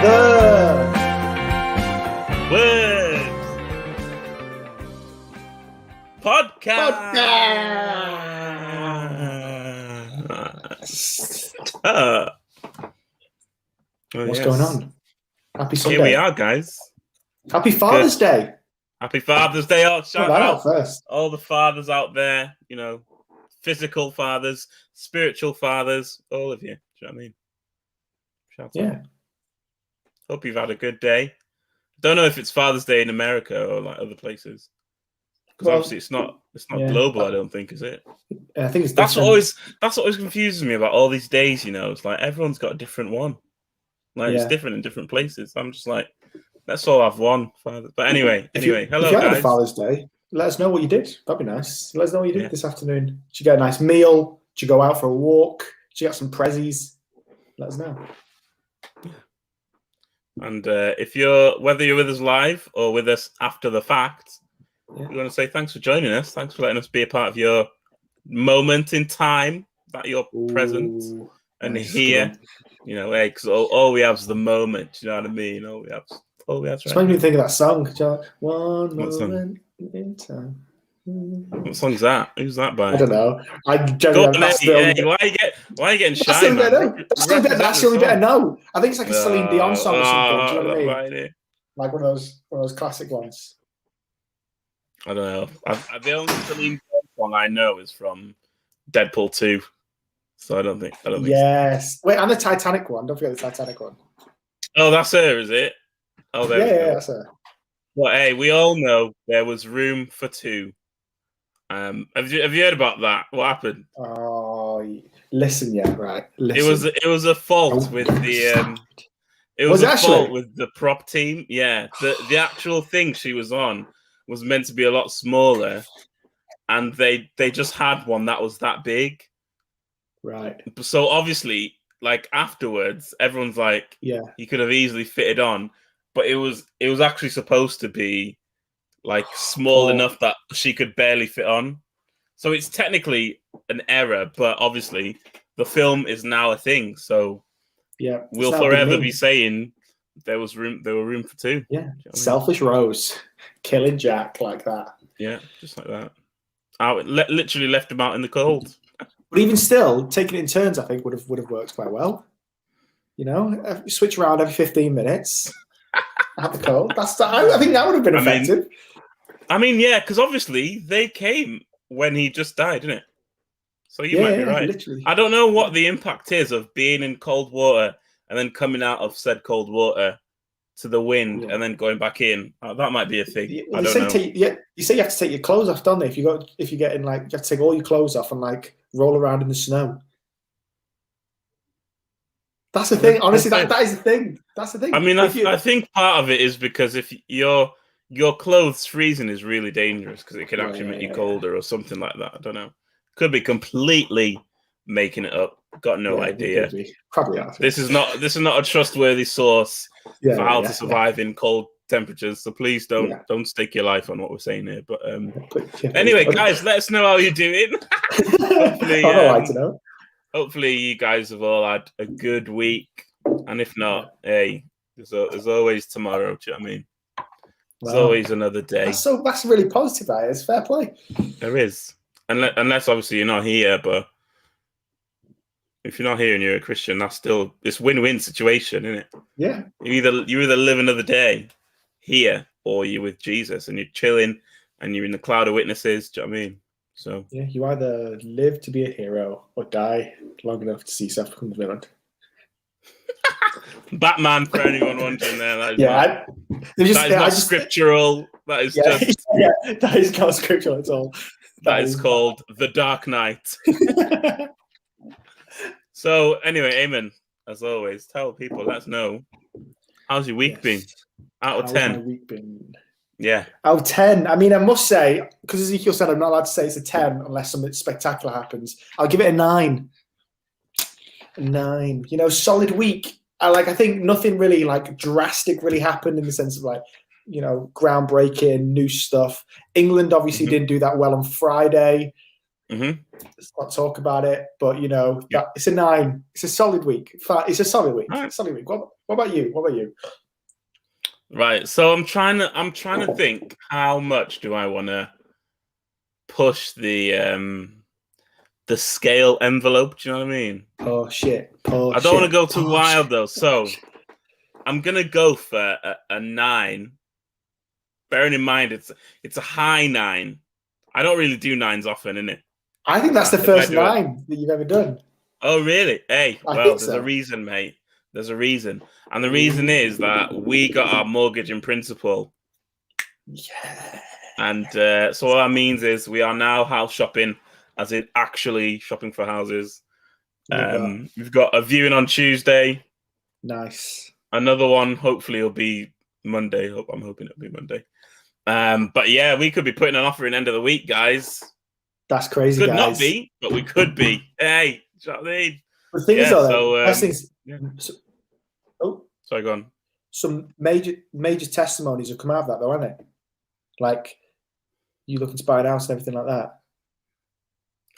Word Podcast. What's going on? Happy Sunday. Here we are, guys. Happy Father's Day. Happy Father's Day. Oh, shout out first. All the fathers out there, you know, physical fathers, spiritual fathers, all of you. Do you know what I mean? Shout out. Hope you've had a good day. Don't know if it's Father's Day in America or like other places. Because obviously it's not global, I don't think, is it? I think it's that's what always confuses me about all these days, you know. It's like everyone's got a different one. Like it's different in different places. I'm just like, let's all have one father. But anyway, hello if you guys. had a Father's Day, let us know what you did. That'd be nice. Let us know what you did this afternoon. Did you get a nice meal? Did you go out for a walk? Did you get some prezzies? Let us know. And whether you're with us live or with us after the fact, we want to say thanks for joining us. Thanks for letting us be a part of your moment in time that you're present and nice, here. You know, because all we have is the moment. You know what I mean? All we have. It's making me think of that song. One moment in time. What song's that? Who's that by? I don't know. I generally why are you getting shy, man? That's the only bit I know. I think it's like a Celine Dion song or something. Do you know what I mean? Like one of those classic ones. I don't know. The only Celine Dion song I know is from Deadpool 2. So I don't think. Yes. Wait, and the Titanic one. Don't forget the Titanic one. Oh, that's her, is it? Oh, yeah, that's her. Well, hey, we all know there was room for two. Have you heard about that? What happened? Oh, listen, right. Listen. It was a fault with the fault with the prop team. Yeah, the actual thing she was on was meant to be a lot smaller, and they just had one that was that big. Right. So obviously, like afterwards, everyone's like, you could have easily fitted on, but it was actually supposed to be like small enough that she could barely fit on. So it's technically an error, but obviously the film is now a thing. So we'll forever be saying there were room for two. Yeah. Selfish Rose killing Jack like that. Yeah, just like that. Literally left him out in the cold. But even still, taking it in turns, I think would have worked quite well. You know, switch around every 15 minutes. Have the cold. I think that would have been effective. I mean, yeah, because obviously they came when he just died, didn't it? So you might be right. Literally. I don't know what the impact is of being in cold water and then coming out of said cold water to the wind and then going back in. That might be a thing. I don't know. You say you have to take your clothes off, don't they? If you get in, like, you have to take all your clothes off and like roll around in the snow. That's the thing. Honestly, that is the thing. That's the thing. I mean, I think part of it is because if your clothes freezing is really dangerous because it could actually make you colder or something like that. I don't know. Could be completely making it up. Got no idea. Probably are. This is not a trustworthy source for how to survive in cold temperatures. So please don't stake your life on what we're saying here. But anyway, guys, let us know how you're doing. Hopefully, I'd like to know. Hopefully, you guys have all had a good week, and if not, hey, there's always tomorrow. Do you know what I mean? There's always another day. That's really positive. That is fair play. There is, unless obviously you're not here. But if you're not here and you're a Christian, that's still this win-win situation, isn't it? Yeah. You either live another day here, or you're with Jesus and you're chilling, and you're in the cloud of witnesses. Do you know what I mean? So yeah, you either live to be a hero or die long enough to see yourself become the villain. Batman, for anyone wondering there. That is not scriptural. That is just that is not scriptural at all. That is called The Dark Knight. So anyway, Eamon, as always, tell people, let us know. How's your week been? Out of 10. How's my week been? Yeah. Out of 10. I mean, I must say, because Ezekiel said I'm not allowed to say it's a 10 unless something spectacular happens. I'll give it a 9. A 9. You know, solid week. I think nothing really like drastic really happened in the sense of like, you know, groundbreaking, new stuff. England obviously didn't do that well on Friday. Let's not talk about it, but you know, it's a 9. It's a solid week. It's a solid week. Right. Solid week. What about you? Right. So I'm trying to think, how much do I want to push the scale envelope? Do you know what I mean? Oh shit. I don't want to go too wild though. So I'm gonna go for a 9. Bearing in mind it's a high 9. I don't really do 9s often, innit? I think that's the first 9 that you've ever done. Oh really? Hey, well, there's a reason, mate. There's a reason. And the reason is that we got our mortgage in principle. Yeah. And so what that means is we are now house shopping, as in actually shopping for houses. We've got a viewing on Tuesday. Nice. Another one, hopefully, will be Monday. I'm hoping it'll be Monday. But yeah, we could be putting an offer in end of the week, guys. That's crazy, could guys. Not be, but we could be. Hey, do you know what I mean? The thing is, though, sorry, go on. Some major testimonies have come out of that, though, haven't it? Like, you looking to buy an house and everything like that.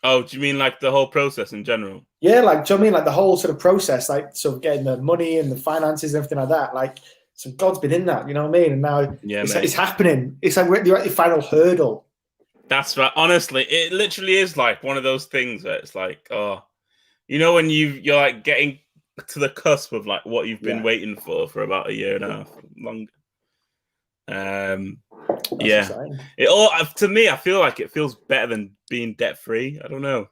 Oh, do you mean like the whole process in general? Yeah, like, do you know what I mean? Like the whole sort of process, like sort of getting the money and the finances and everything like that. Like, so God's been in that, you know what I mean? And now it's happening. It's like we're at the final hurdle. That's right. Honestly, it literally is like one of those things where it's like, oh, you know, when you're like getting to the cusp of like what you've been waiting for about a year and a half longer. Exciting. It all, to me, I feel like it feels better than being debt free. I don't know,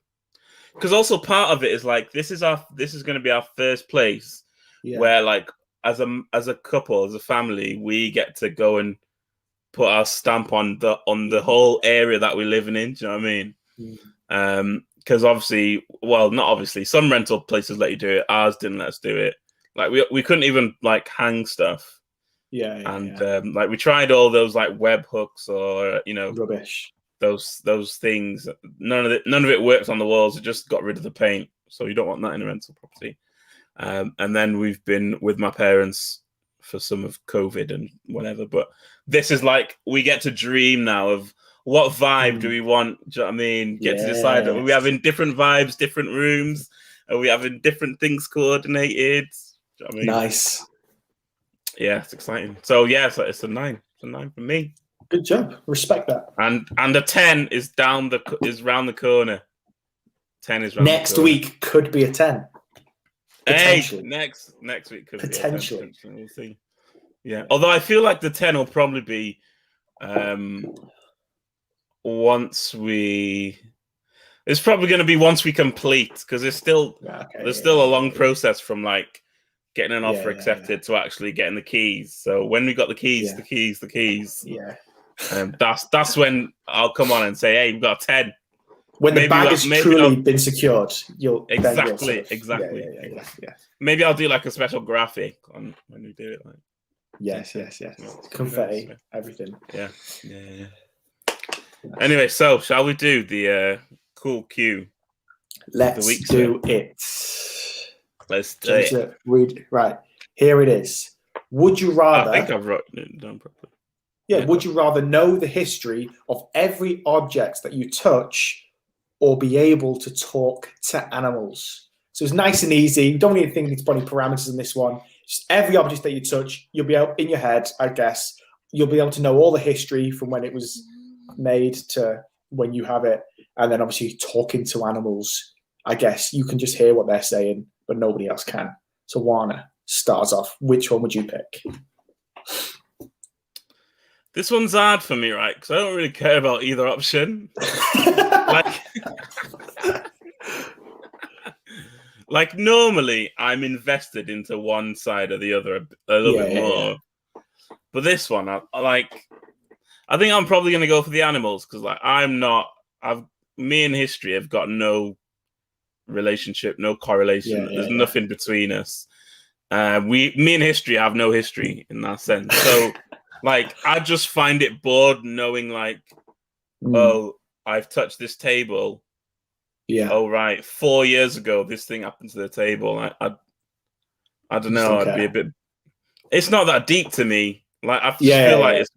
because also part of it is like this is going to be our first place where, like, as a couple, as a family, we get to go and put our stamp on the whole area that we're living in. Do you know what I mean? Because obviously, well, not obviously, some rental places let you do it. Ours didn't let us do it. Like we couldn't even like hang stuff. Like we tried all those like web hooks or rubbish. Those things. None of it works on the walls. It just got rid of the paint. So you don't want that in a rental property. And then we've been with my parents for some of COVID and whatever. But this is like we get to dream now of what vibe do we want? Do you know what I mean? Get to decide. Are we having different vibes, different rooms? Are we having different things coordinated? Do you know what I mean? Nice. Yeah, it's exciting. So yeah, it's a 9. It's a 9 for me. Good job. Respect that. And a 10 is round the corner. 10 is round next week could be a 10. Hey, next week could potentially. Be a 10. We'll see. Yeah. Although I feel like the 10 will probably be once we complete, because there's still a long process from like getting an offer accepted to actually getting the keys. So when we got the keys, the keys. Yeah. That's when I'll come on and say, hey, we've got a 10. When the bag has truly been secured, you'll exactly. Yeah. Maybe I'll do like a special graphic on when we do it. Like yes. Confetti, everything. Yeah. Anyway, so shall we do the cool cue? Let's do it. Let's do it. Right, here it is. Would you rather? I think I've written it down properly. Yeah. Would you rather know the history of every object that you touch, or be able to talk to animals? So it's nice and easy. You don't need to think of any parameters in this one. Just every object that you touch, you'll be able, in your head, I guess, you'll be able to know all the history from when it was made to when you have it. And then obviously talking to animals, I guess you can just hear what they're saying, but nobody else can. So Warner starts off. Which one would you pick? This one's hard for me, right? Because I don't really care about either option. like normally, I'm invested into one side or the other a little bit more. Yeah. But this one, I think I'm probably going to go for the animals, because like me and history have got no relationship, no correlation. There's nothing between us. Me and history have no history in that sense. So like, I just find it bored knowing like, oh, I've touched this table. Yeah. Oh, right. 4 years ago, this thing happened to the table. I don't know. I'd be a bit. It's not that deep to me. Like I feel like it's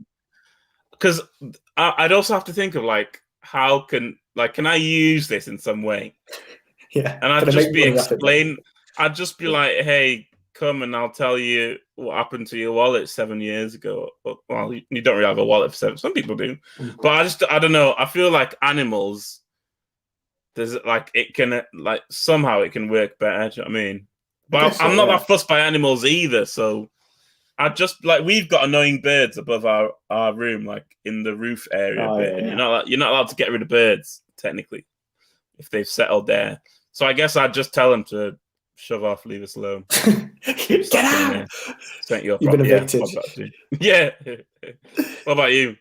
because I'd also have to think of like, how can I use this in some way? Yeah. And I'd just be like, hey, come and I'll tell you what happened to your wallet 7 years ago. Well, you don't really have a wallet for 7. Some people do, but I don't know. I feel like animals. There's like it can like somehow it can work better. Do you know what I mean? But I'm not that fussed by animals either. So I just like we've got annoying birds above our room, like in the roof area. And you're not allowed to get rid of birds technically if they've settled there. So I guess I'd just tell them to shove off, leave us alone. Get out! You've been evicted. Yeah. What about you?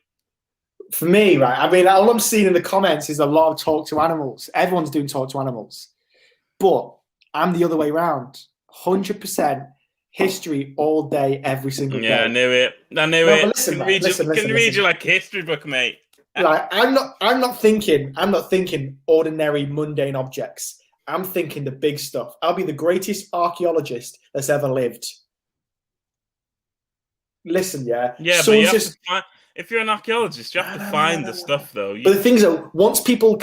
For me, right, I mean, all I'm seeing in the comments is a lot of talk to animals. Everyone's doing talk to animals. But I'm the other way around. 100% history all day, every single day. Yeah, I knew it. But listen, can read you like a history book, mate. Like, I'm not thinking ordinary, mundane objects. I'm thinking the big stuff. I'll be the greatest archaeologist that's ever lived. Listen, yeah. Yeah, but you have to find, if you're an archaeologist, you have to find the stuff, though. But the thing is, though, once people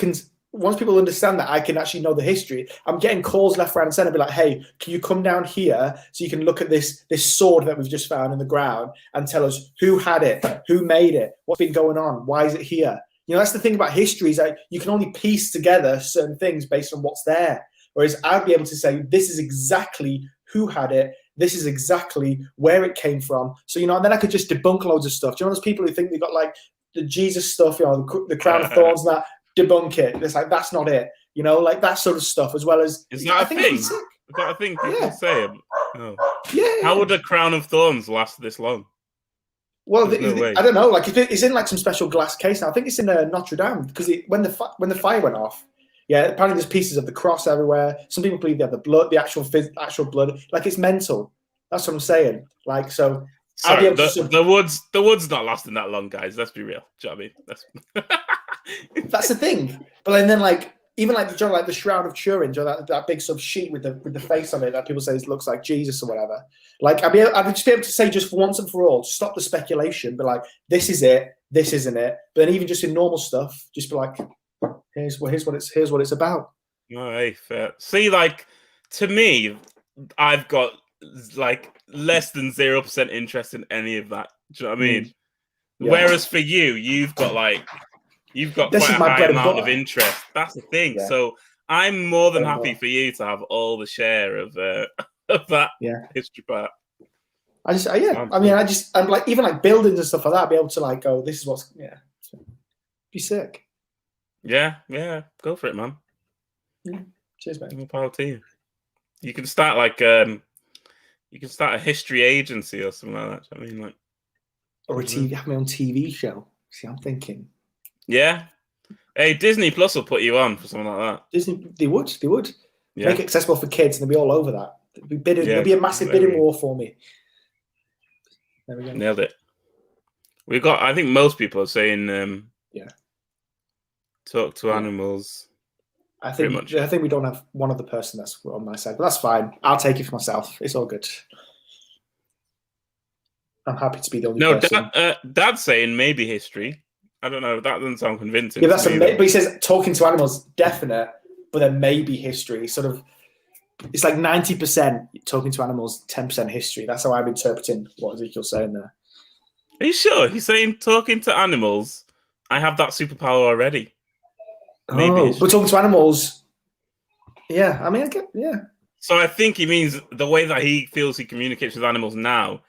understand that I can actually know the history, I'm getting calls left, right, and centre. Be like, hey, can you come down here so you can look at this sword that we've just found in the ground and tell us who had it, who made it, what's been going on, why is it here? You know, that's the thing about history is that you can only piece together certain things based on what's there. Whereas I'd be able to say, this is exactly who had it. This is exactly where it came from. So, you know, and then I could just debunk loads of stuff. Do you know those people who think they got like the Jesus stuff, you know, the crown of thorns, and that, debunk it. It's like, that's not it. You know, like that sort of stuff, as well as... Is that a thing? Is that a thing people say? Oh. Yeah. How would a crown of thorns last this long? Well, I don't know. Like, it's in like some special glass case now. I think it's in Notre Dame because when the fire went off, yeah, apparently there's pieces of the cross everywhere. Some people believe they have the blood, the actual blood. Like, it's mental. That's what I'm saying. Like, so... Sorry, the wood's not lasting that long, guys. Let's be real. Do you know what I mean? That's the thing. But then, like, even like the Shroud of Turin, that big sort of sheet with the face on it that people say looks like Jesus or whatever. Like, I'd just be able to say, just for once and for all, stop the speculation. But like, this is it. This isn't it. But then even just in normal stuff, just be like, here's what it's about. Oh, hey, fair. See, like, to me, I've got like less than 0% interest in any of that. Do you know what I mean? Yeah. Whereas for you, you've got quite a high amount of interest. That's the thing. Yeah. So I'm more than happy for you to have all the share of that history part. I'm like, even like buildings and stuff like that, I'd be able to like go, this is what's be sick. Yeah, go for it, man. Yeah. Cheers, man. More power to you. You can start like you can start a history agency or something like that. I mean, like, or have my own TV show. See, I'm thinking. Yeah. Hey, Disney Plus will put you on for something like that. Disney, they would. Yeah. Make it accessible for kids, and they'll be all over that. There'll be a massive bidding war for me. There we go. Nailed it. We've got. I think most people are saying, talk to animals. I think we don't have one other person that's on my side, but that's fine. I'll take it for myself. It's all good. I'm happy to be the only person. Dad's saying maybe history. I don't know. That doesn't sound convincing. Yeah, but he says talking to animals, definite, but then maybe history. Sort of, it's like 90% talking to animals, 10% history. That's how I'm interpreting what Ezekiel's saying there. Are you sure? He's saying talking to animals. I have that superpower already. Maybe but talking to animals. Yeah, I mean, So I think he means the way that he feels he communicates with animals now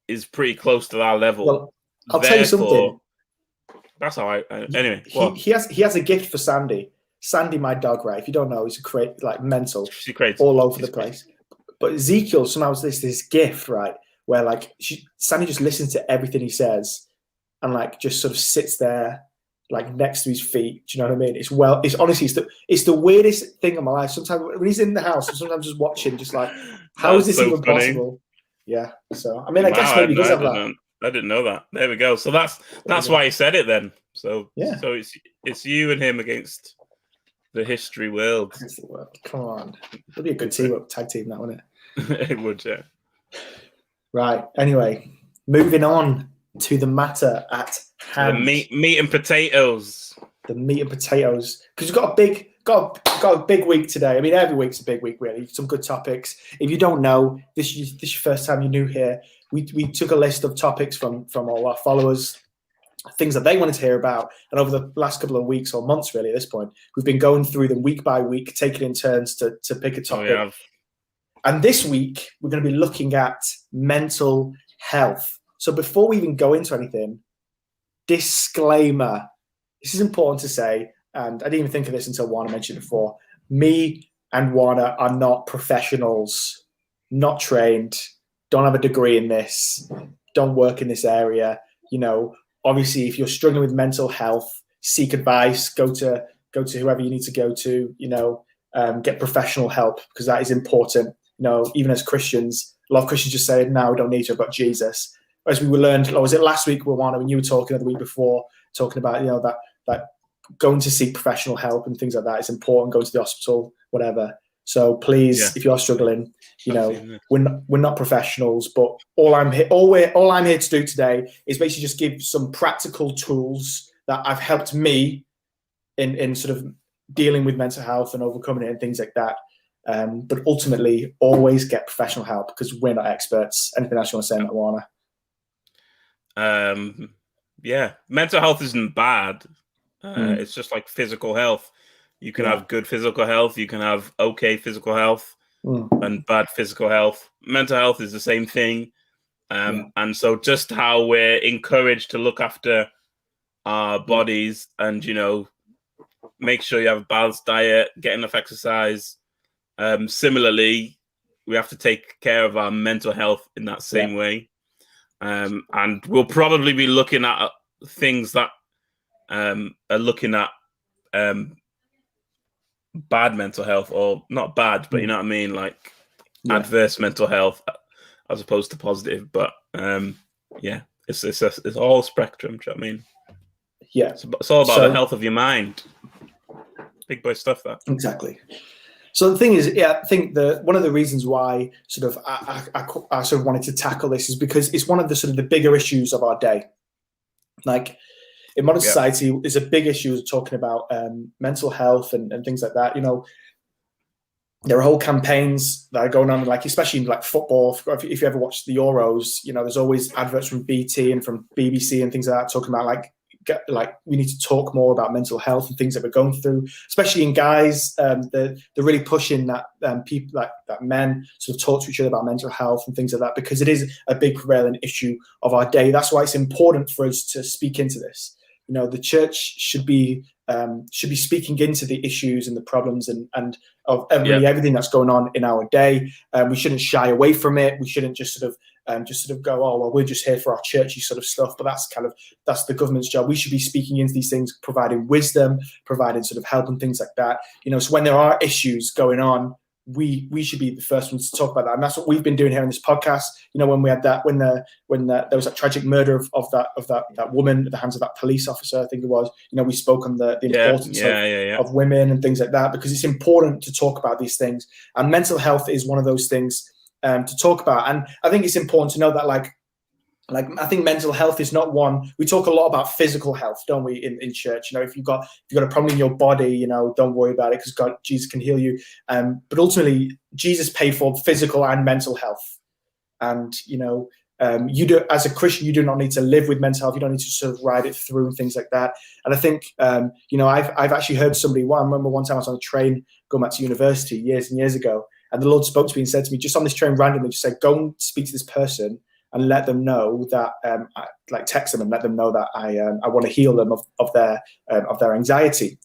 is pretty close to that level. Well, I'll tell you something. That's how anyway. He has a gift for Sandy. Sandy, my dog, right? If you don't know, he's mental. She creates all over the place. But Ezekiel somehow has this gift, right? Where like Sandy just listens to everything he says and like just sort of sits there like next to his feet. Do you know what I mean? It's honestly it's the weirdest thing in my life. Sometimes when he's in the house, I'm sometimes just watching, just like, how is this even possible? Yeah. So I mean, I guess maybe he does have that. I didn't know that. There we go. So that's why he said it then. So yeah. So it's you and him against the history world. Against the world. Come on. It'd be a good tag team, that, wouldn't it? It would, yeah. Right. Anyway, moving on to the matter at hand. The meat and potatoes. the meat and potatoes, because we've got a big week today. I mean, every week's a big week, really. Some good topics. If you don't know, this is your first time you're new here. We took a list of topics from all our followers, things that they wanted to hear about, and over the last couple of weeks or months, really, at this point, we've been going through them week by week, taking in turns to pick a topic. Oh, yeah. And this week, we're going to be looking at mental health. So before we even go into anything, disclaimer. This is important to say, and I didn't even think of this until Warner mentioned it before. Me and Warner are not professionals, not trained, don't have a degree in this, don't work in this area. You know, obviously, if you're struggling with mental health, seek advice, go to whoever you need to go to, you know, get professional help, because that is important. You know, even as Christians, a lot of Christians just say, no, we don't need to, I've got Jesus. As we learned, or was it last week, Warner, when you were talking, or the week before, talking about, you know, that going to seek professional help and things like that is important, going to the hospital, whatever. So please, if you are struggling, you know, we're not professionals, but all I'm here to do today is basically just give some practical tools that have helped me in sort of dealing with mental health and overcoming it and things like that. But ultimately, always get professional help, because we're not experts. Anything else you want to say on that, Warner? Yeah, mental health isn't bad. It's just like physical health. You can have good physical health, you can have okay physical health, and bad physical health. Mental health is the same thing. And so just how we're encouraged to look after our bodies and, you know, make sure you have a balanced diet, get enough exercise. Similarly, we have to take care of our mental health in that same way. And we'll probably be looking at things that are looking at bad mental health, or not bad, but you know what I mean, like adverse mental health as opposed to positive. But it's all spectrum. Do you know what I mean? Yeah, it's all about the health of your mind. Big boy stuff, that. Exactly. So the thing is, I think one of the reasons why sort of I sort of wanted to tackle this is because it's one of the sort of the bigger issues of our day. Like in modern society, is a big issue talking about mental health and things like that. You know, there are whole campaigns that are going on, like especially in like football. If you ever watch the Euros, you know, there's always adverts from BT and from BBC and things like that talking about like we need to talk more about mental health and things that we're going through, especially in guys. They're really pushing that people that men sort of talk to each other about mental health and things like that, because it is a big prevalent issue of our day. That's why it's important for us to speak into this. You know, the church should be speaking into the issues and the problems and of everything that's going on in our day. We shouldn't shy away from it. We shouldn't just sort of go, oh well, we're just here for our churchy sort of stuff. But that's the government's job. We should be speaking into these things, providing wisdom, providing sort of help and things like that. You know, so when there are issues going on, we should be the first ones to talk about that, and that's what we've been doing here in this podcast. You know, when we had that, when there was that tragic murder of that woman at the hands of that police officer, I think it was. You know, we spoke on the importance of women and things like that, because it's important to talk about these things, and mental health is one of those things to talk about. And I think it's important to know that, like I think mental health is not one. We talk a lot about physical health, don't we, in church? You know, if you've got a problem in your body, you know, don't worry about it, because Jesus can heal you. But ultimately, Jesus paid for physical and mental health. And you know, you do, as a Christian, you do not need to live with mental health. You don't need to sort of ride it through and things like that. And I think, you know, I've actually heard somebody. I remember one time I was on a train going back to university years and years ago, and the Lord spoke to me and said to me, just on this train randomly, just said, go and speak to this person and let them know that, text them and let them know that I want to heal them of their anxiety.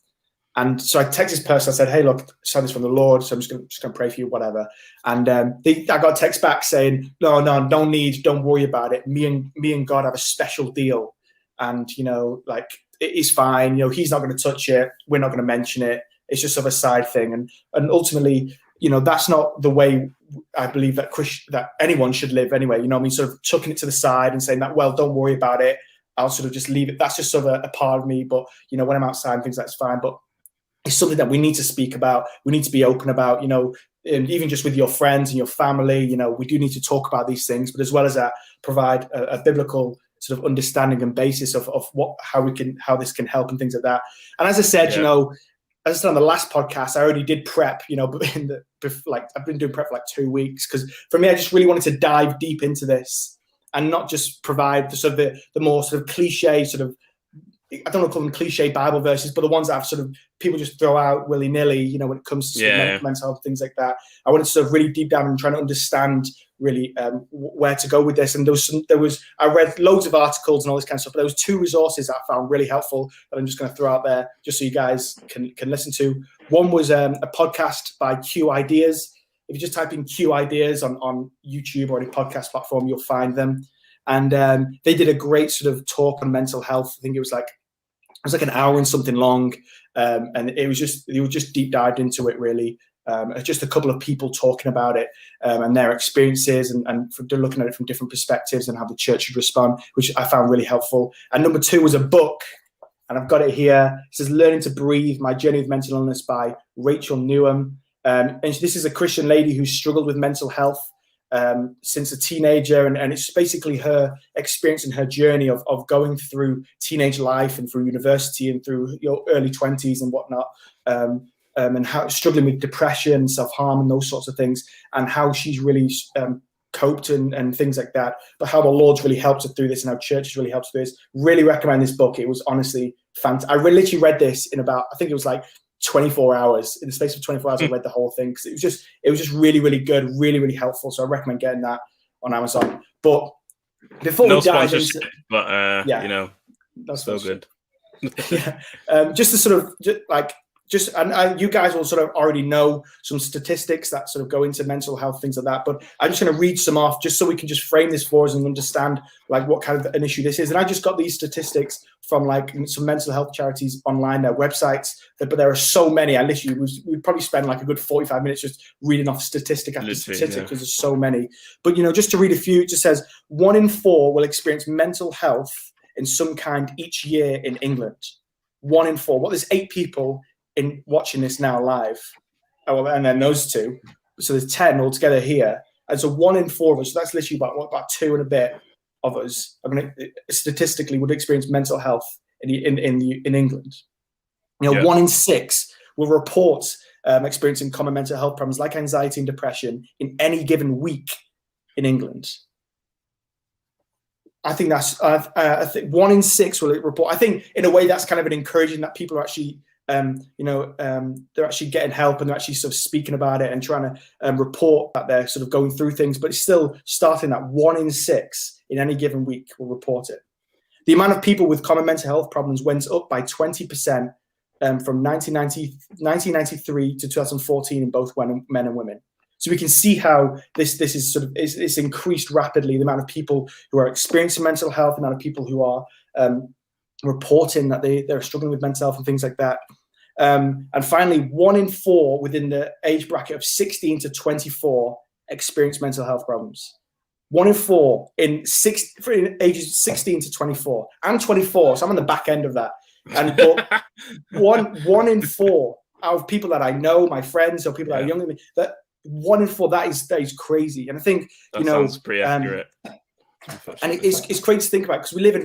And so I texted this person. I said, "Hey, look, I saw this from the Lord, so I'm just gonna pray for you, whatever." And I got a text back saying, "No, don't worry about it. Me and God have a special deal, and you know, like it is fine. You know, He's not going to touch it. We're not going to mention it. It's just sort of a side thing." And ultimately, you know, that's not the way I believe that anyone should live anyway. You know what I mean? Sort of tucking it to the side and saying that, well, don't worry about it. I'll sort of just leave it. That's just sort of a part of me. But, you know, when I'm outside and things, that's fine. But it's something that we need to speak about. We need to be open about, you know, and even just with your friends and your family, you know, we do need to talk about these things. But as well as that, provide a biblical sort of understanding and basis of how this can help and things like that. And as I said, you know, as I said on the last podcast, I already did prep, you know, but I've been doing prep for like 2 weeks, because for me, I just really wanted to dive deep into this and not just provide the sort of the more sort of cliche sort of, I don't want to call them cliche Bible verses, but the ones that have sort of people just throw out willy nilly, you know, when it comes to mental health, things like that. I wanted to sort of really deep down and trying to understand really where to go with this. And I read loads of articles and all this kind of stuff, but there was 2 resources that I found really helpful that I'm just going to throw out there just so you guys can listen to. One was a podcast by Q Ideas. If you just type in Q Ideas on YouTube or any podcast platform, you'll find them. And they did a great sort of talk on mental health. I think it was like an hour and something long, and they were just deep dived into it really. Just a couple of people talking about it and their experiences and looking at it from different perspectives and how the church should respond, which I found really helpful. And number 2 was a book, and I've got it here. It says "Learning to Breathe: My Journey with Mental Illness" by Rachel Newham. And this is a Christian lady who struggled with mental health since a teenager, and it's basically her experience and her journey of going through teenage life and through university and through your early 20s and whatnot, and how struggling with depression, self-harm and those sorts of things, and how she's really coped and things like that, but how the Lord's really helped her through this and how church has really helped her through this. Really recommend this book. It was honestly fantastic. I literally read this in about, I think it was like 24 hours. In the space of 24 hours, I read the whole thing, because it was just really, really good, really, really helpful. So I recommend getting that on Amazon. But before we dive into, but you know, that's so good. Just to sort of and you guys will sort of already know some statistics that sort of go into mental health, things like that. But I'm just going to read some off just so we can just frame this for us and understand like what kind of an issue this is. And I just got these statistics from like some mental health charities online, their websites, but there are so many. I literally we'd probably spend like a good 45 minutes just reading off statistic after statistic, because there's so many. But, you know, just to read a few, it just says 1 in 4 will experience mental health in some kind each year in England. 1 in 4. Well, there's 8 people in watching this now live. Oh, well, and then those 2. So there's 10 altogether here. And so 1 in 4 of us, so that's literally about 2 and a bit of us, I mean, statistically would experience mental health in England. You know, 1 in 6 will report experiencing common mental health problems like anxiety and depression in any given week in England. I think that's, I think 1 in 6 will report. I think in a way that's kind of an encouraging that people are actually, they're actually getting help and they're actually sort of speaking about it and trying to report that they're sort of going through things, but it's still starting that 1 in 6 in any given week will report it. The amount of people with common mental health problems went up by 20% from 1993 to 2014 in both men and women. So we can see how this is sort of it's increased rapidly, the amount of people who are experiencing mental health, the amount of people who are reporting that they're struggling with mental health and things like that. And finally, 1 in 4 within the age bracket of 16 to 24 experience mental health problems. 1 in 4 in ages 16 to 24. I'm 24, so I'm on the back end of that. And but one in 4 out of people that I know, my friends or people that are younger than me, that 1 in 4, that is crazy. And I think that sounds pretty accurate. And it's crazy to think about, because we live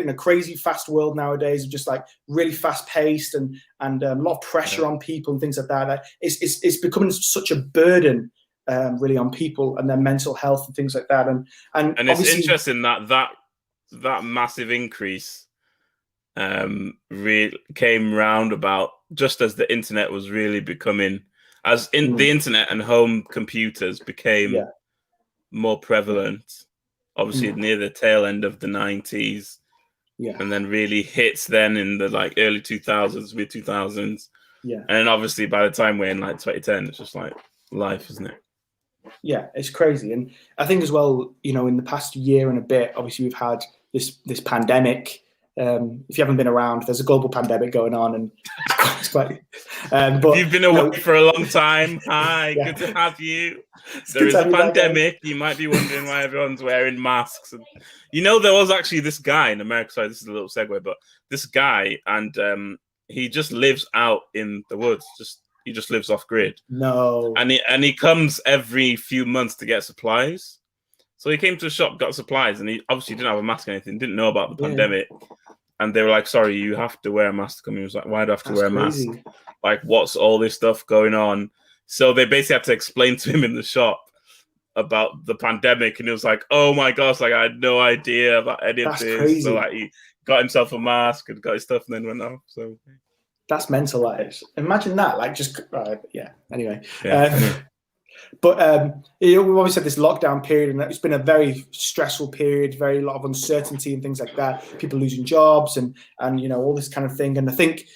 in a crazy fast world nowadays, of just like really fast paced and a lot of pressure on people and things like that. It's becoming such a burden really on people and their mental health and things like that. And it's interesting that massive increase really came round about just as the internet was really becoming, the internet and home computers became more prevalent. Obviously, near the tail end of the 90s, and then really hits then in the like early 2000s, mid 2000s, and then obviously by the time we're in like 2010, it's just like life, isn't it? Yeah, it's crazy. And I think as well, you know, in the past year and a bit, obviously we've had this pandemic. If you haven't been around, there's a global pandemic going on, and it's quite. But you've been away for a long time. Hi, good to have you. There is a pandemic. You might be wondering why everyone's wearing masks. And, you know, there was actually this guy in America. Sorry, this is a little segue, but this guy, and he just lives out in the woods. He just lives off grid. No. And he comes every few months to get supplies. So he came to the shop, got supplies, and he obviously didn't have a mask or anything, didn't know about the pandemic. And they were like, sorry, you have to wear a mask to come in. He was like, why do I have to wear a mask? Like, what's all this stuff going on? So they basically had to explain to him in the shop about the pandemic. And he was like, oh my gosh, like I had no idea about any of this. Crazy. So like he got himself a mask and got his stuff and then went off. So that's mental, that is. Imagine that. Like just, anyway. Yeah. But we've always had this lockdown period, and it's been a very stressful period, very lot of uncertainty and things like that. People losing jobs and all this kind of thing. And I think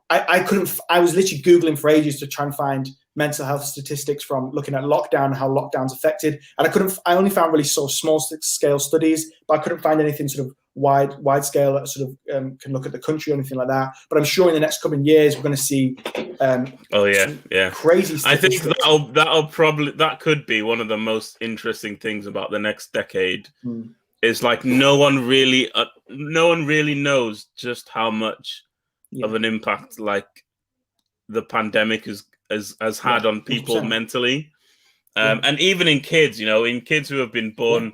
I was literally Googling for ages to try and find mental health statistics from looking at lockdown and how lockdown's affected. And I only found really sort of small scale studies, but I couldn't find anything sort of wide scale that sort of can look at the country or anything like that. But I'm sure in the next coming years we're going to see crazy statistics. I think that could be one of the most interesting things about the next decade. Is like no one really knows just how much of an impact like the pandemic has had on people 100%. Mentally, and even in kids, in kids who have been born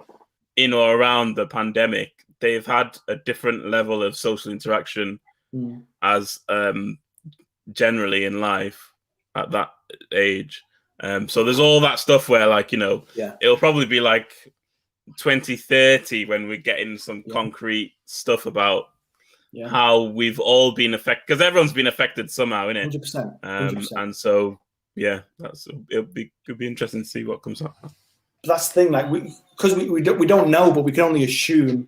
in or around the pandemic, they've had a different level of social interaction as generally in life at that age. So there's all that stuff where it'll probably be like 2030 when we're getting some concrete stuff about how we've all been affected, because everyone's been affected somehow, innit? 100%. And so could be interesting to see what comes up. That's the thing, like we don't know, but we can only assume.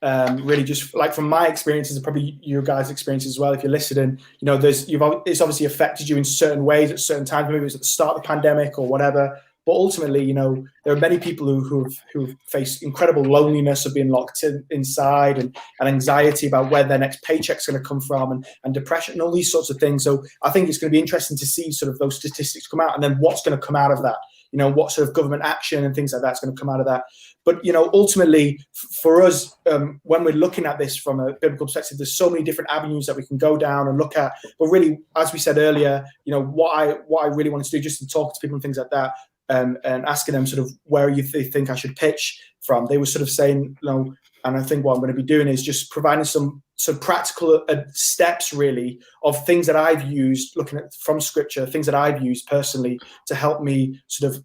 Really, just like from my experiences and probably your guys' experiences as well, if you're listening, it's obviously affected you in certain ways at certain times. Maybe it was at the start of the pandemic or whatever. But ultimately, there are many people who've faced incredible loneliness of being locked inside and anxiety about where their next paycheck's going to come from and depression and all these sorts of things. So I think it's going to be interesting to see sort of those statistics come out and then what's going to come out of that. What sort of government action and things like that's going to come out of that. But, ultimately, for us, when we're looking at this from a biblical perspective, there's so many different avenues that we can go down and look at. But really, as we said earlier, what I really wanted to do, just to talk to people and things like that, and asking them sort of where they think I should pitch from. They were sort of saying, and I think what I'm going to be doing is just providing some practical steps, really, of things that I've used, looking at from Scripture, things that I've used personally to help me sort of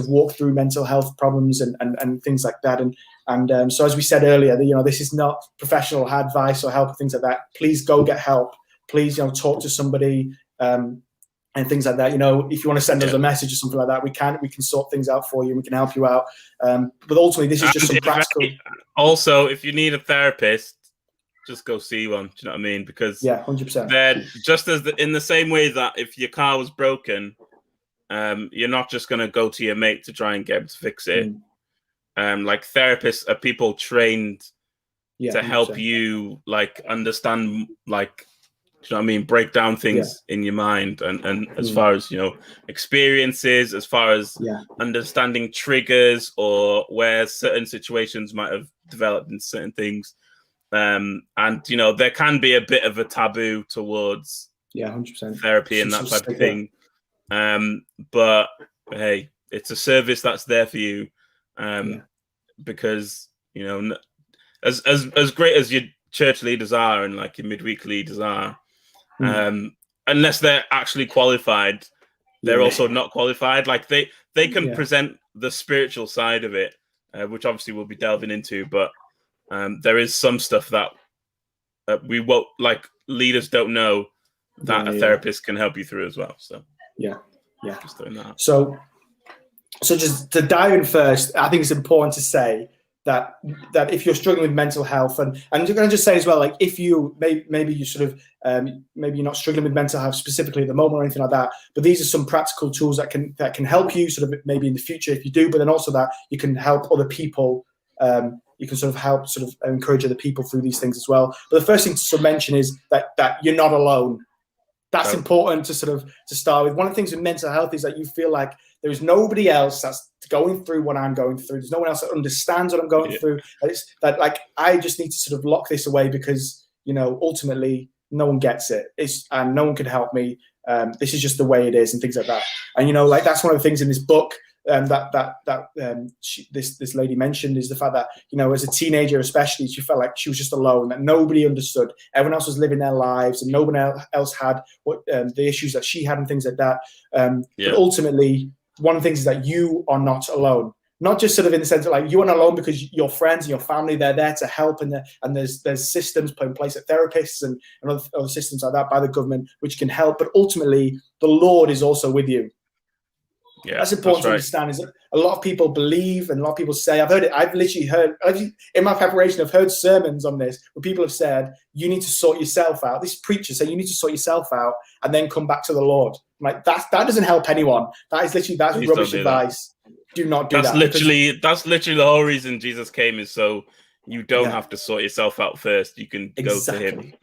walk through mental health problems and things like that. And so, as we said earlier, this is not professional advice or help or things like that. Please go get help. Please, talk to somebody. And things like that, if you want to send us a message or something like that, we can sort things out for you and we can help you out. But ultimately, this is just some practical. Also, if you need a therapist, just go see one. Do you know what I mean? Because 100%. They're just in the same way that if your car was broken, you're not just going to go to your mate to try and get him to fix it. Like therapists are people trained to help you, like understand, like. Do you know what I mean? Break down things in your mind and as far as, experiences, as far as understanding triggers or where certain situations might have developed in certain things. And, there can be a bit of a taboo towards 100% therapy and that type of thing. But hey, it's a service that's there for you. Because, as great as your church leaders are and like your midweek leaders are, unless they're actually qualified, they're also not qualified. Like they can present the spiritual side of it, which obviously we'll be delving into, but there is some stuff that we won't, like leaders don't know that a therapist can help you through as well. So just doing that. So just to dive in first, I think it's important to say that if you're struggling with mental health, and I'm going to just say as well, like if you maybe you sort of maybe you're not struggling with mental health specifically at the moment or anything like that, but these are some practical tools that can help you sort of maybe in the future if you do, but then also that you can help other people. You can sort of help sort of encourage other people through these things as well. But the first thing to sort of mention is that you're not alone. That's important to start with. One of the things with mental health is that you feel like there is nobody else that's going through what I'm going through. There's no one else that understands what I'm going through. It's that like I just need to sort of lock this away because ultimately no one gets it. And no one can help me. This is just the way it is and things like that. And like that's one of the things in this book this lady mentioned is the fact that, you know, as a teenager especially, she felt like she was just alone, that nobody understood. Everyone else was living their lives, and no one else had what the issues that she had and things like that. But ultimately, one of the things is that you are not alone. Not just sort of in the sense that, like, you are not alone because your friends and your family, they're there to help, and there's systems put in place at therapists and other systems like that by the government which can help. But ultimately, the Lord is also with you. Yeah, that's important to understand. Is that a lot of people believe, and a lot of people say, I've literally heard in my preparation, I've heard sermons on this where people have said, you need to sort yourself out. This preacher said you need to sort yourself out and then come back to the Lord. I'm like, that doesn't help anyone. That's rubbish advice. Do not do that. That's literally the whole reason Jesus came, is so you don't have to sort yourself out first. You can go to him.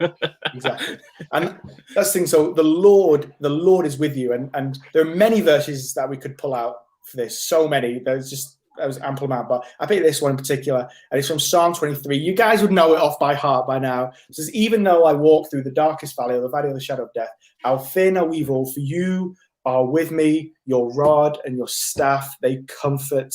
Exactly. And that's the thing. So the Lord is with you. And there are many verses that we could pull out for this. So many. There was ample amount. But I picked this one in particular. And it's from Psalm 23. You guys would know it off by heart by now. It says, even though I walk through the darkest valley, or the valley of the shadow of death, I'll fear no evil, for you are with me. Your rod and your staff, they comfort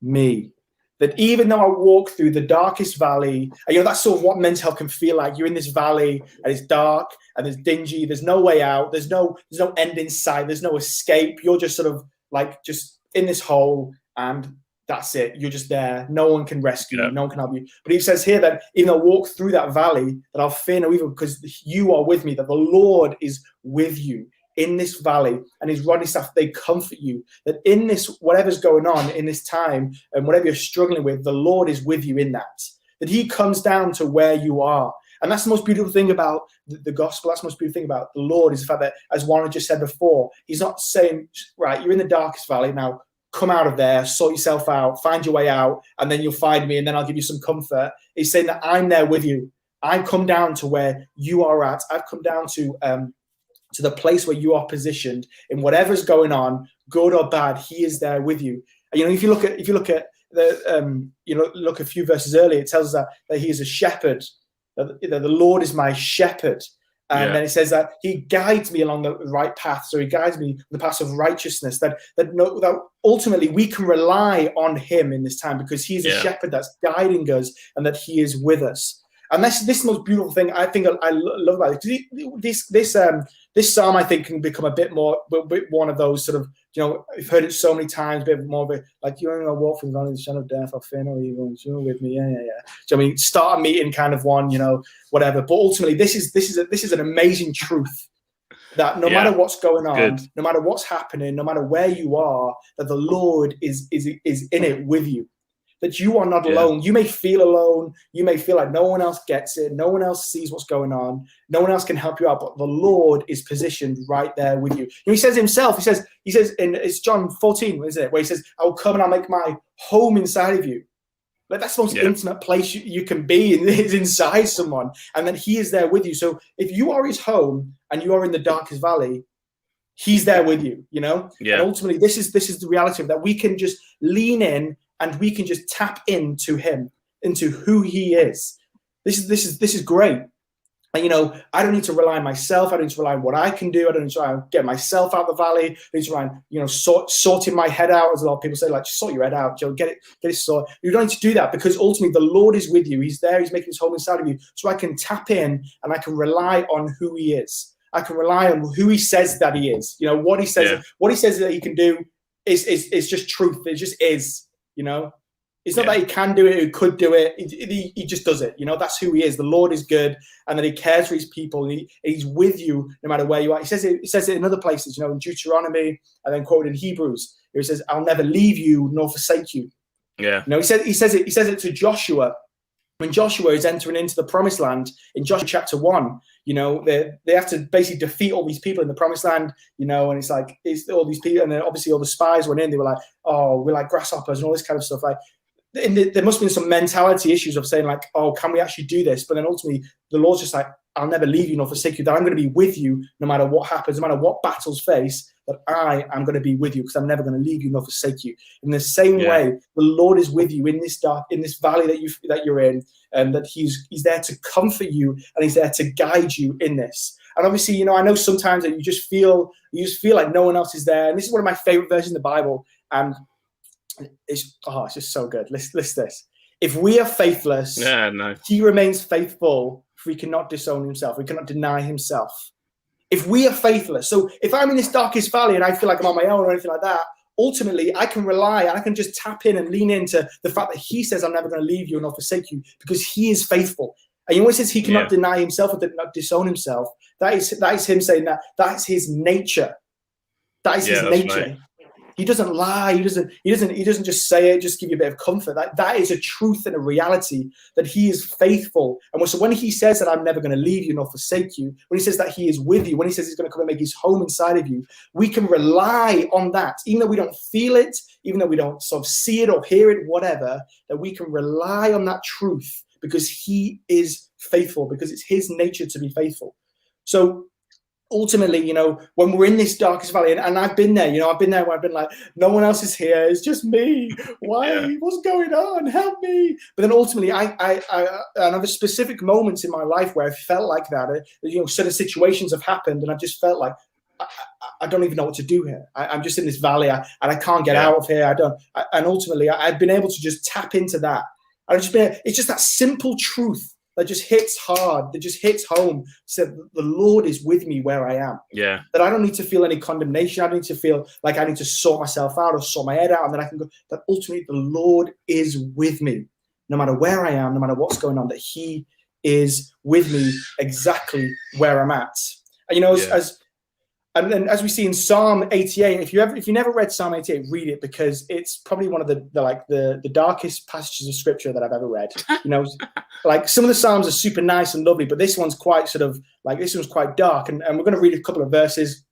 me. That even though I walk through the darkest valley, and, you know, that's sort of what mental health can feel like. You're in this valley and it's dark and it's dingy. There's no way out. There's no end in sight. There's no escape. You're just sort of like just in this hole, and that's it. You're just there. No one can rescue you. No one can help you. But he says here that even though I walk through that valley, that I'll fear no evil because you are with me, that the Lord is with you in this valley, and his rod and staff, they comfort you. That in this, whatever's going on in this time and whatever you're struggling with, the Lord is with you in that. That he comes down to where you are. And that's the most beautiful thing about the gospel. That's the most beautiful thing about the Lord, is the fact that, as Warren just said before, he's not saying, right, you're in the darkest valley, now come out of there, sort yourself out, find your way out, and then you'll find me, and then I'll give you some comfort. He's saying that I'm there with you. I've come down to where you are at. I've come down to the place where you are positioned in whatever's going on, good or bad. He is there with you. And, you know, if you look at the look a few verses earlier, it tells us that he is a shepherd. That the Lord is my shepherd. And then it says that he guides me along the right path. So he guides me the path of righteousness. That ultimately we can rely on him in this time, because he's a shepherd that's guiding us, and that he is with us. And this is the most beautiful thing I think I love about it. This psalm, I think, can become a bit one of those sort of, you know, I've heard it so many times, a bit more of it, like, you're going to walk through the valley of the shadow of death, I'll fear no evil, you're with me, yeah. So I mean, start a meeting kind of one, you know, whatever. But ultimately, this is an amazing truth, that no matter what's going on, no matter what's happening, no matter where you are, that the Lord is in it with you. That you are not alone. You may feel alone. You may feel like no one else gets it. No one else sees what's going on. No one else can help you out. But the Lord is positioned right there with you. And he says himself, he says it's John 14, isn't it? Where he says, I will come and I'll make my home inside of you. Like, that's the most intimate place you can be, is inside someone. And then he is there with you. So if you are his home and you are in the darkest valley, he's there with you, you know? Yeah. And ultimately, this is the reality of that. We can just lean in, and we can just tap into him, into who he is. This is great. And, you know, I don't need to rely on myself. I don't need to rely on what I can do. I don't need to try and get myself out of the valley. I need to try and, you know, sorting my head out, as a lot of people say, like, just sort your head out, Joe, get it sorted. You don't need to do that, because ultimately the Lord is with you. He's there. He's making his home inside of you. So I can tap in, and I can rely on who he is. I can rely on who he says that he is. You know, what he says that he can do is just truth. It just is. You know, it's not that he can do it, he could do it. He just does it. You know, that's who he is. The Lord is good, and that he cares for his people. And he's with you no matter where you are. He says it in other places, you know, in Deuteronomy, and then quoted in Hebrews, where he says, I'll never leave you nor forsake you. Yeah. You know, he says it to Joshua. When Joshua is entering into the promised land in Joshua chapter 1, you know, they have to basically defeat all these people in the promised land, you know, and it's all these people, and then obviously all the spies went in, they were like, oh, we're like grasshoppers and all this kind of stuff. Like, there must have been some mentality issues of saying, like, oh, can we actually do this? But then ultimately the Lord's just like, I'll never leave you nor forsake you, that I'm going to be with you no matter what happens, no matter what battles face, that I am going to be with you, because I'm never going to leave you nor forsake you. In the same way, the Lord is with you in this valley that you're in, and that he's there to comfort you, and he's there to guide you in this. And obviously, you know, I know sometimes that you just feel like no one else is there. And this is one of my favorite verses in the Bible. And it's just so good. Listen this. If we are faithless, he remains faithful, for he cannot disown himself. He cannot deny himself. If we are faithless, so if I'm in this darkest valley and I feel like I'm on my own or anything like that, ultimately I can rely and I can just tap in and lean into the fact that he says, I'm never going to leave you nor forsake you, because he is faithful. And he always says he cannot deny himself or not disown himself. That is him saying that's his nature. That is his nature. Right. He doesn't lie. He doesn't just say it, just give you a bit of comfort. That is a truth and a reality, that he is faithful. And so when he says that I'm never going to leave you nor forsake you, when he says that he is with you, when he says he's going to come and make his home inside of you, we can rely on that, even though we don't feel it, even though we don't sort of see it or hear it, whatever, that we can rely on that truth because he is faithful, because it's his nature to be faithful. So ultimately, when we're in this darkest valley, and I've been there, I've been there where I've been like, no one else is here. It's just me. Why? What's going on? Help me. But then ultimately, I have specific moments in my life where I felt like that. Certain situations have happened and I've just felt like, I don't even know what to do here. I'm just in this valley and I can't get out of here. And ultimately, I've been able to just tap into that. It's just that simple truth that just hits hard, that just hits home. So the Lord is with me where I am. Yeah. That I don't need to feel any condemnation. I don't need to feel like I need to sort myself out or sort my head out. And then I can go, that ultimately the Lord is with me, no matter where I am, no matter what's going on, that he is with me exactly where I'm at. And, and then as we see in Psalm 88, if you never read Psalm 88, read it, because it's probably one of the darkest passages of scripture that I've ever read. Like some of the Psalms are super nice and lovely, but this one's quite quite dark. And we're going to read a couple of verses.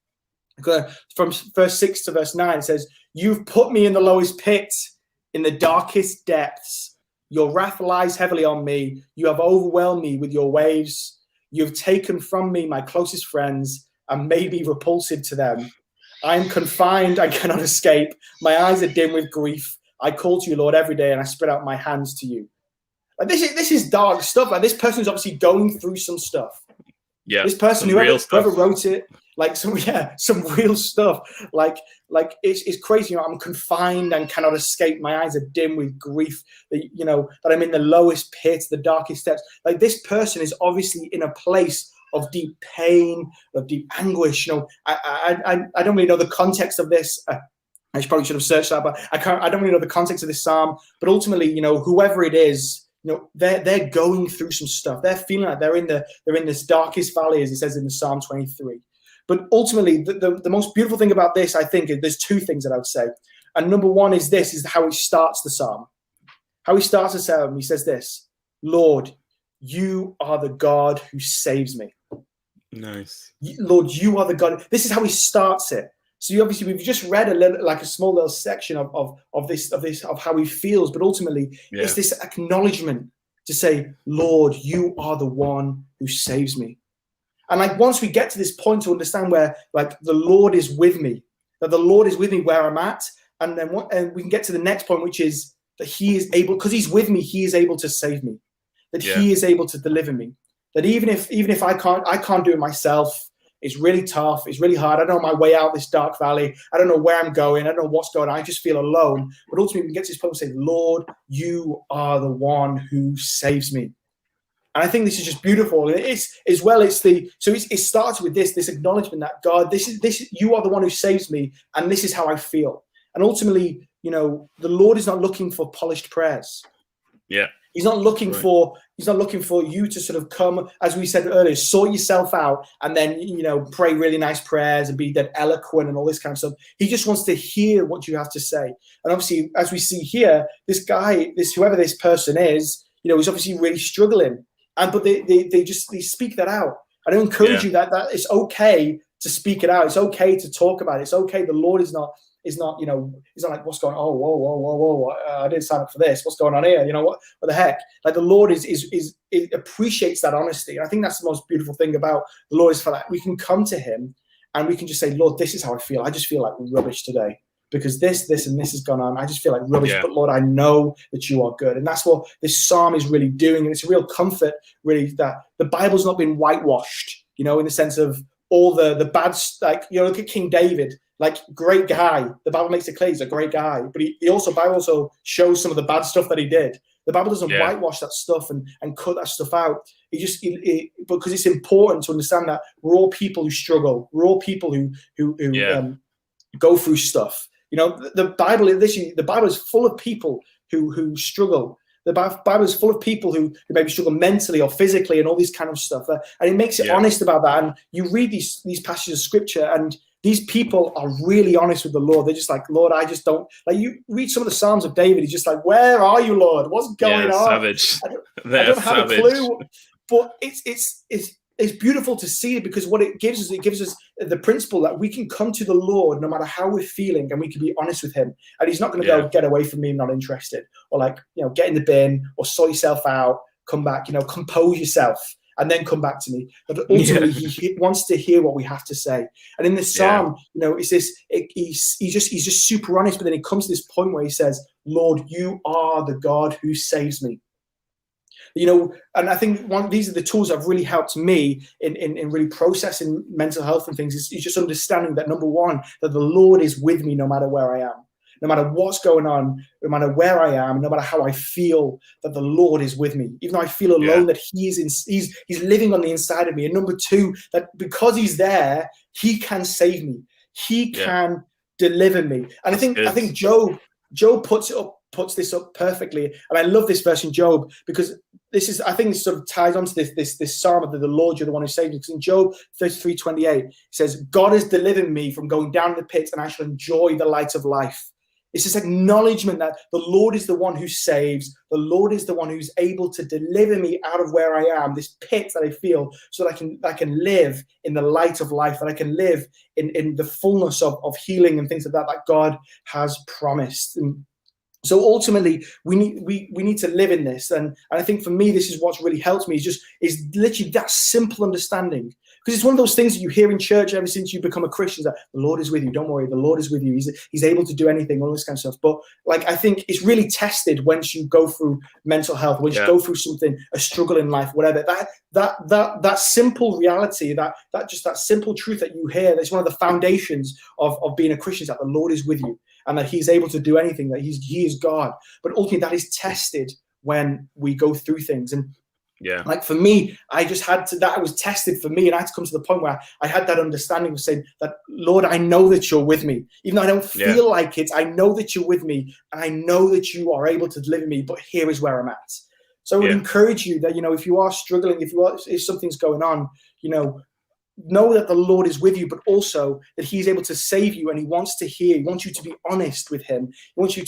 From verse 6 to verse 9, it says, "You've put me in the lowest pit, in the darkest depths. Your wrath lies heavily on me. You have overwhelmed me with your waves. You've taken from me my closest friends and made me repulsive to them. I am confined, I cannot escape. My eyes are dim with grief. I call to you, Lord, every day, and I spread out my hands to you." Like this is dark stuff. Like this person's obviously going through some stuff. Yeah. This person, whoever wrote it, like some real stuff. Like it's crazy. I'm confined and cannot escape. My eyes are dim with grief. That I'm in the lowest pit, the darkest depths. Like this person is obviously in a place of deep pain, of deep anguish. I don't really know the context of this. I probably should have searched that, but I don't really know the context of this psalm. But ultimately, whoever it is, they're going through some stuff. They're feeling like they're in this darkest valley, as it says in the Psalm 23. But ultimately, the most beautiful thing about this, I think, is there's two things that I would say. And number one is how he starts the psalm. How he starts the psalm, he says this: "Lord, you are the God who saves me." Nice. Lord, you are the God. This is how he starts it. So we've just read a small little section of this of how he feels, but ultimately it's this acknowledgement to say, "Lord, you are the one who saves me." And once we get to this point to understand where the Lord is with me, that the Lord is with me where I'm at, and then we can get to the next point, which is that he is able, because he's with me, he is able to save me. That he is able to deliver me. That even if I can't do it myself, it's really tough, it's really hard. I don't know my way out this dark valley. I don't know where I'm going. I don't know what's going on. I just feel alone. But ultimately, we get to this point and say, "Lord, you are the one who saves me." And I think this is just beautiful. And it starts with this acknowledgement that God, you are the one who saves me, and this is how I feel. And ultimately, the Lord is not looking for polished prayers. Yeah. He's not looking for you to sort of come, as we said earlier, sort yourself out and then, pray really nice prayers and be that eloquent and all this kind of stuff. He just wants to hear what you have to say. And obviously, as we see here, this guy, whoever this person is, is obviously really struggling. But they speak that out. I encourage you that it's okay to speak it out. It's okay to talk about it. It's okay. The Lord is not, he's not like, what's going on? Oh, whoa. I didn't sign up for this. What's going on here? What the heck? Like the Lord is appreciates that honesty. And I think that's the most beautiful thing about the Lord is for that. We can come to him and we can just say, "Lord, this is how I feel. I just feel like rubbish today because this and this has gone on. I just feel like rubbish, but Lord, I know that you are good." And that's what this psalm is really doing. And it's a real comfort, really, that the Bible's not been whitewashed, in the sense of all the bad, look at King David. Like, great guy. The Bible makes it clear he's a great guy, but Bible also shows some of the bad stuff that he did. The Bible doesn't whitewash that stuff and cut that stuff out. Because it's important to understand that we're all people who struggle. We're all people who go through stuff. You know, the Bible is full of people who struggle. The Bible is full of people who maybe struggle mentally or physically and all these kind of stuff. And it makes it honest about that. And you read these passages of scripture, and these people are really honest with the Lord. They're just like, Lord, I just don't, like, you read some of the Psalms of David. He's just like, where are you, Lord? What's going on? Savage. I don't have a clue. But it's beautiful to see, because what it gives us the principle that we can come to the Lord no matter how we're feeling, and we can be honest with him. And he's not going to go, get away from me, I'm not interested, or like, get in the bin, or sort yourself out, come back, compose yourself, and then come back to me. But ultimately, he wants to hear what we have to say. And in this psalm, it's this. He's just super honest. But then he comes to this point where he says, "Lord, you are the God who saves me." And I think these are the tools that have really helped me in really processing mental health and things. Is just understanding that, number one, that the Lord is with me no matter where I am. No matter what's going on, no matter where I am, no matter how I feel, that the Lord is with me. Even though I feel alone, that he's living on the inside of me. And number two, that because he's there, he can save me. He can deliver me. And I think Job puts this up perfectly. And I love this verse in Job, because I think this sort of ties onto this psalm of the Lord, you're the one who saved me. Because in Job 33:28, it says, God has delivered me from going down in the pit, and I shall enjoy the light of life. It's this acknowledgement that the Lord is the one who saves. The Lord is the one who's able to deliver me out of where I am, this pit that I feel, so that I can live in the light of life, that I can live in the fullness of healing and things like that God has promised. And so ultimately, we need to live in this. And I think for me, this is what's really helped me, is literally that simple understanding. Because it's one of those things that you hear in church ever since you become a Christian, that the Lord is with you. Don't worry, the Lord is with you. He's able to do anything, all this kind of stuff. But like, I think it's really tested once you go through mental health, once you go through something, a struggle in life, whatever. That simple reality, that simple truth that you hear, that's one of the foundations of being a Christian, is that the Lord is with you, and that he's able to do anything, that he is God. But ultimately, that is tested when we go through things. And like for me, I just had to, that was tested for me, and I had to come to the point where I had that understanding of saying that, Lord, I know that you're with me. Even though I don't feel like it, I know that you're with me, and I know that you are able to deliver me, but here is where I'm at. So I would encourage you that, if you are struggling, if something's going on, know that the Lord is with you, but also that he's able to save you, and he wants to hear. He wants you to be honest with him. He wants you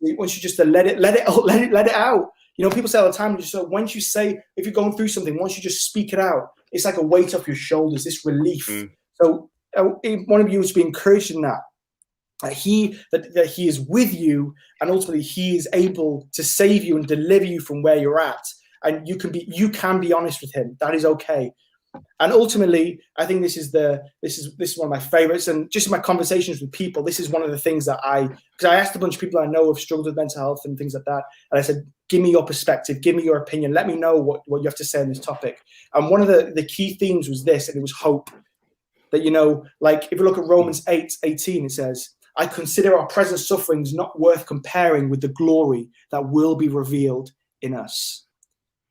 he wants you just to let it out. People say all the time, once you say, if you're going through something, once you just speak it out, it's like a weight off your shoulders, this relief. So one of you is to be encouraged in that he is with you, and ultimately he is able to save you and deliver you from where you're at. And you can be honest with him. That is okay. And ultimately, I think this is one of my favorites. And just in my conversations with people, this is one of the things that because I asked a bunch of people I know have struggled with mental health and things like that. And I said, give me your perspective, give me your opinion. Let me know what you have to say on this topic. And one of the key themes was this, and it was hope. That, like if you look at Romans 8:18, it says, I consider our present sufferings not worth comparing with the glory that will be revealed in us.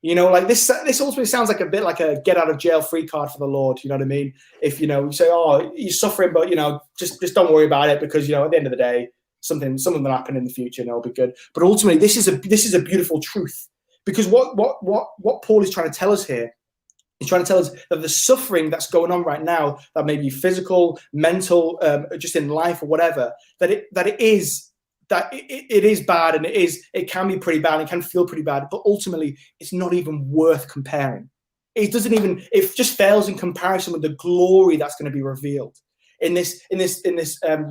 Like this ultimately sounds like a bit like a get out of jail free card for the Lord. You know what I mean? If, you say, oh, you're suffering, but, just don't worry about it, because, at the end of the day, something will happen in the future and it'll be good. But ultimately, this is a beautiful truth, because what Paul is trying to tell us here, he's trying to tell us that the suffering that's going on right now, that may be physical, mental, just in life or whatever, that it is bad, and it can be pretty bad, and it can feel pretty bad, but ultimately it's not even worth comparing. It just fails in comparison with the glory that's going to be revealed in this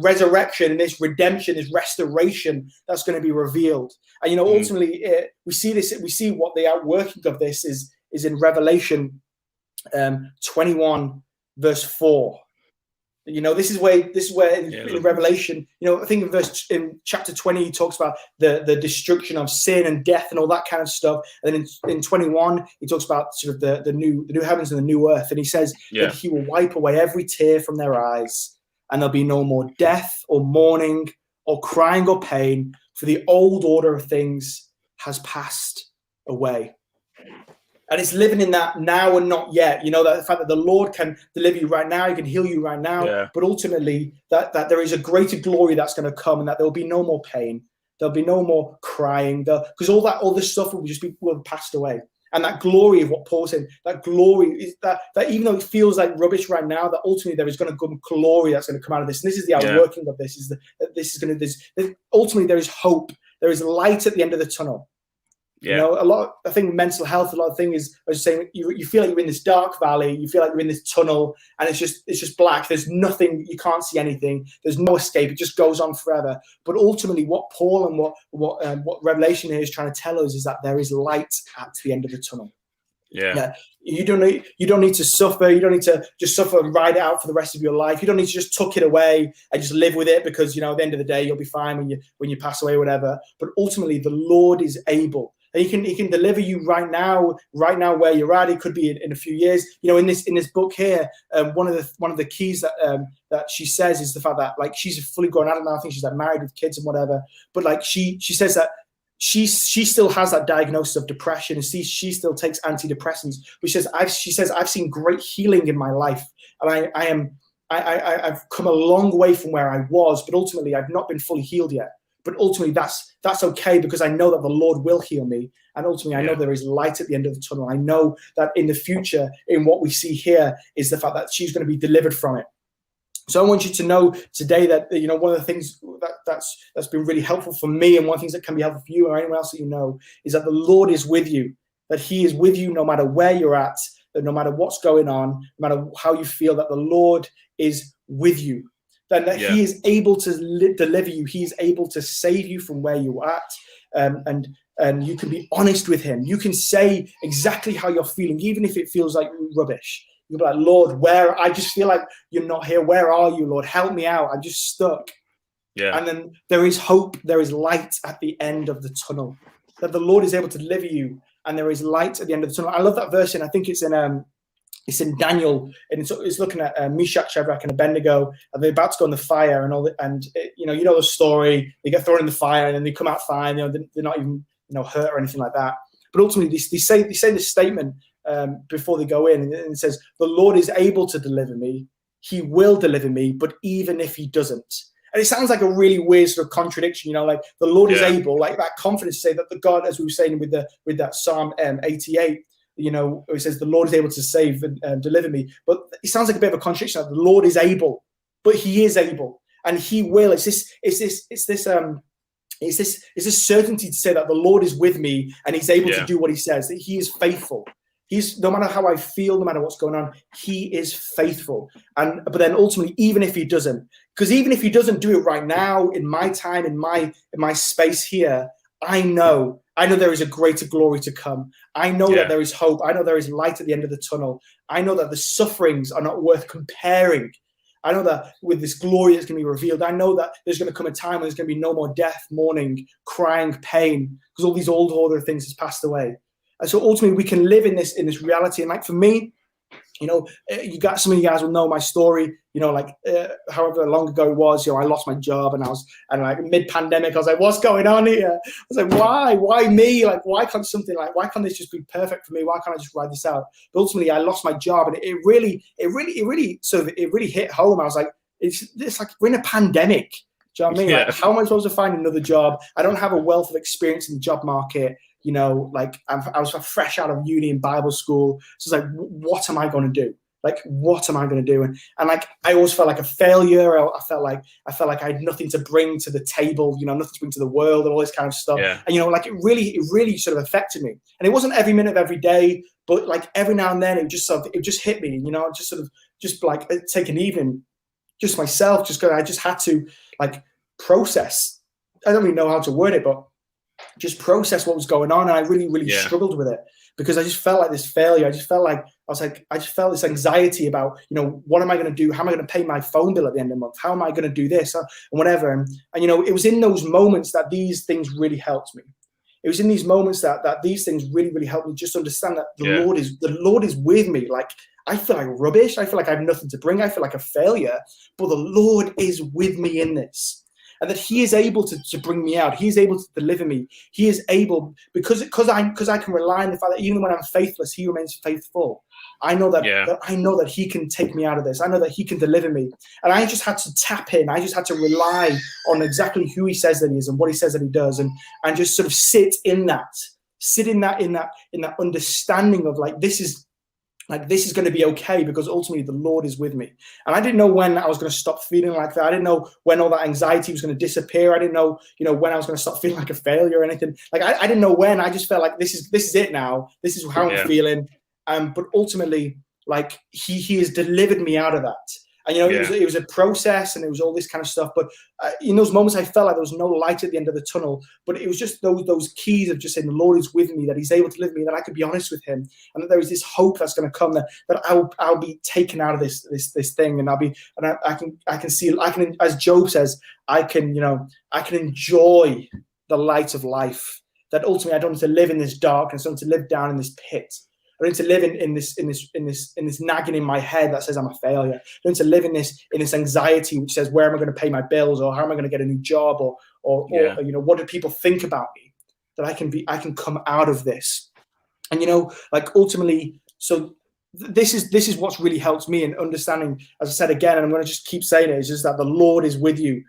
resurrection, in this redemption, this restoration that's going to be revealed. And ultimately we see what the outworking of this is in Revelation 21 verse 4. This is where in Revelation, I think in chapter 20, he talks about the destruction of sin and death and all that kind of stuff. And then in 21, he talks about sort of the new heavens and the new earth. And he says that he will wipe away every tear from their eyes, and there'll be no more death or mourning or crying or pain, for the old order of things has passed away. And it's living in that now and not yet. You know, that the fact that the Lord can deliver you right now, he can heal you right now, but ultimately that there is a greater glory that's going to come, and that there will be no more pain. There'll be no more crying, because all this stuff will just be passed away. And that glory of what Paul's saying, that glory is that even though it feels like rubbish right now, that ultimately there is going to come glory that's going to come out of this. And this is the outworking of this. Ultimately there is hope. There is light at the end of the tunnel. Yeah. You know, I think mental health, a lot of things I was saying, you feel like you're in this dark valley, you feel like you're in this tunnel, and it's just black. There's nothing, you can't see anything. There's no escape. It just goes on forever. But ultimately, what Paul and what Revelation here is trying to tell us is that there is light at the end of the tunnel. Yeah. You don't need to suffer. You don't need to just suffer and ride it out for the rest of your life. You don't need to just tuck it away and just live with it, because at the end of the day you'll be fine when you pass away or whatever. But ultimately, the Lord is able. And he can deliver you right now where you're at. It could be in a few years. In this book here, one of the keys that she says is the fact that she's a fully grown adult now. I think she's married with kids and whatever. But she says that she still has that diagnosis of depression, and she still takes antidepressants. But she says I've seen great healing in my life, and I've come a long way from where I was. But ultimately, I've not been fully healed yet. But ultimately, that's okay, because I know that the Lord will heal me. And ultimately, I know there is light at the end of the tunnel. I know that in the future, in what we see here, is the fact that she's going to be delivered from it. So I want you to know today that, one of the things that's been really helpful for me, and one of the things that can be helpful for you or anyone else that you know, is that the Lord is with you, that he is with you no matter where you're at, that no matter what's going on, no matter how you feel, that the Lord is with you. That he is able to deliver you. He is able to save you from where you're at. And you can be honest with him. You can say exactly how you're feeling, even if it feels like rubbish. You'll be like, Lord, I just feel like you're not here. Where are you, Lord? Help me out. I'm just stuck. Yeah. And then there is hope. There is light at the end of the tunnel. That the Lord is able to deliver you, and there is light at the end of the tunnel. I love that verse, and I think it's in Daniel, and it's looking at Meshach, Shadrach, and Abednego, and they're about to go in the fire, and all that. And you know the story. They get thrown in the fire, and then they come out fine. They're not even hurt or anything like that. But ultimately, they say this statement before they go in, and it says, "The Lord is able to deliver me. He will deliver me. But even if he doesn't." And it sounds like a really weird sort of contradiction, like the Lord is able, like that confidence to say that the God, as we were saying with that Psalm 88. It says the Lord is able to save and deliver me, but it sounds like a bit of a contradiction. That the Lord is able, but he is able, and he will. It's this certainty to say that the Lord is with me, and he's able to do what he says. That he is faithful. He's, no matter how I feel, no matter what's going on, he is faithful. But then ultimately, even if he doesn't, because even if he doesn't do it right now, in my time, in my space here, I know there is a greater glory to come. I know that there is hope. I know there is light at the end of the tunnel. I know that the sufferings are not worth comparing. I know that with this glory that's going to be revealed, I know that there's going to come a time when there's going to be no more death, mourning, crying, pain, because all these old order things has passed away. And so ultimately we can live in this reality. And for me, some of you guys will know my story, however long ago it was, I lost my job, and I was mid-pandemic, I was like, what's going on here? I was like, why me? Why can't this just be perfect for me? Why can't I just ride this out? But ultimately I lost my job, and it really hit home. I was like, it's like we're in a pandemic. Do you know what I mean? Yeah. How am I supposed to find another job? I don't have a wealth of experience in the job market. I was fresh out of uni and Bible school. So it's like, what am I going to do? What am I going to do? And I always felt like a failure. I felt like I had nothing to bring to the table, nothing to bring to the world, and all this kind of stuff. Yeah. And it really sort of affected me. And it wasn't every minute of every day, but every now and then it just hit me. Just take an evening, just myself, I just had to process. I don't really know how to word it, but just process what was going on. And I really struggled with it, because I just felt like this failure. I just felt this anxiety about, what am I going to do? How am I going to pay my phone bill at the end of the month? How am I going to do this and whatever? And it was in those moments that these things really helped me. It was in these moments that these things really helped me just understand that the Lord is with me. I feel like rubbish. I feel like I have nothing to bring. I feel like a failure. But the Lord is with me in this. And that he is able to bring me out. He is able to deliver me. He is able, because I can rely on the fact that even when I'm faithless, he remains faithful. I know that he can take me out of this. I know that he can deliver me. And I just had to tap in. I just had to rely on exactly who he says that he is and what he says that he does, and just sort of sit in that understanding of like, this is going to be okay, because ultimately the Lord is with me. And I didn't know when I was going to stop feeling like that. I didn't know when all that anxiety was going to disappear. I didn't know, when I was going to stop feeling like a failure or anything. Like I didn't know when. I just felt like this is it now. This is how I'm feeling. But ultimately, like he has delivered me out of that. And it was a process, and it was all this kind of stuff. But in those moments, I felt like there was no light at the end of the tunnel. But it was just those keys of just saying the Lord is with me, that He's able to deliver me, that I could be honest with Him, and that there is this hope that's going to come, that I'll be taken out of this thing, and I can see, as Job says, I can enjoy the light of life. That ultimately I don't need to live in this darkness. I don't need to live down in this pit. I don't need to live in this nagging in my head that says I'm a failure. I don't need to live in this anxiety which says, where am I going to pay my bills, or how am I going to get a new job, or what do people think about me? That I can come out of this, and like ultimately, so this is what's really helped me in understanding. As I said again, and I'm going to just keep saying it, is just that the Lord is with you,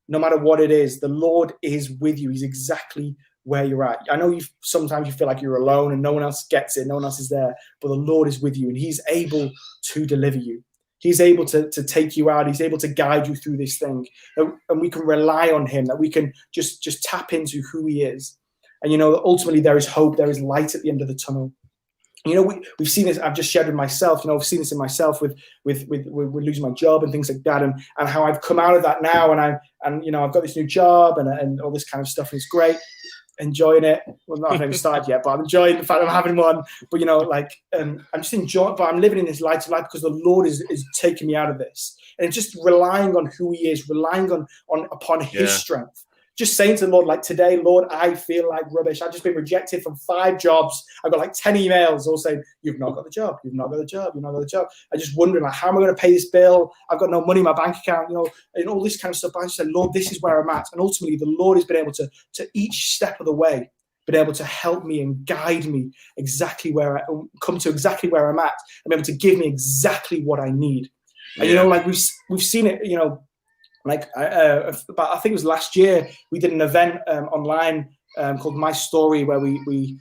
no matter what it is. The Lord is with you. He's exactly where you're at. I know sometimes you feel like you're alone and no one else gets it, no one else is there, but the Lord is with you, and He's able to deliver you. He's able to take you out. He's able to guide you through this thing, and we can rely on Him, that we can just tap into who He is. And ultimately there is hope, there is light at the end of the tunnel. We've seen this. I've just shared with myself. I've seen this in myself with losing my job and things like that, and how I've come out of that now, and I've got this new job and all this kind of stuff, and it's great. Enjoying it. Well, not even started yet, but I'm enjoying the fact I'm having one. But I'm just enjoying. But I'm living in this light of life because the Lord is taking me out of this, and just relying on who He is, relying upon His strength. Just saying to the Lord, like today, Lord, I feel like rubbish. I've just been rejected from 5 jobs. I've got like 10 emails all saying, you've not got the job. You've not got the job. You've not got the job. I just wondering, like, how am I going to pay this bill? I've got no money in my bank account, and all this kind of stuff. But I just said, Lord, this is where I'm at. And ultimately, the Lord has been able to each step of the way, been able to help me and guide me exactly where I come to, exactly where I'm at, and be able to give me exactly what I need. And, like we've seen it, like I think it was last year, we did an event online called My Story, where we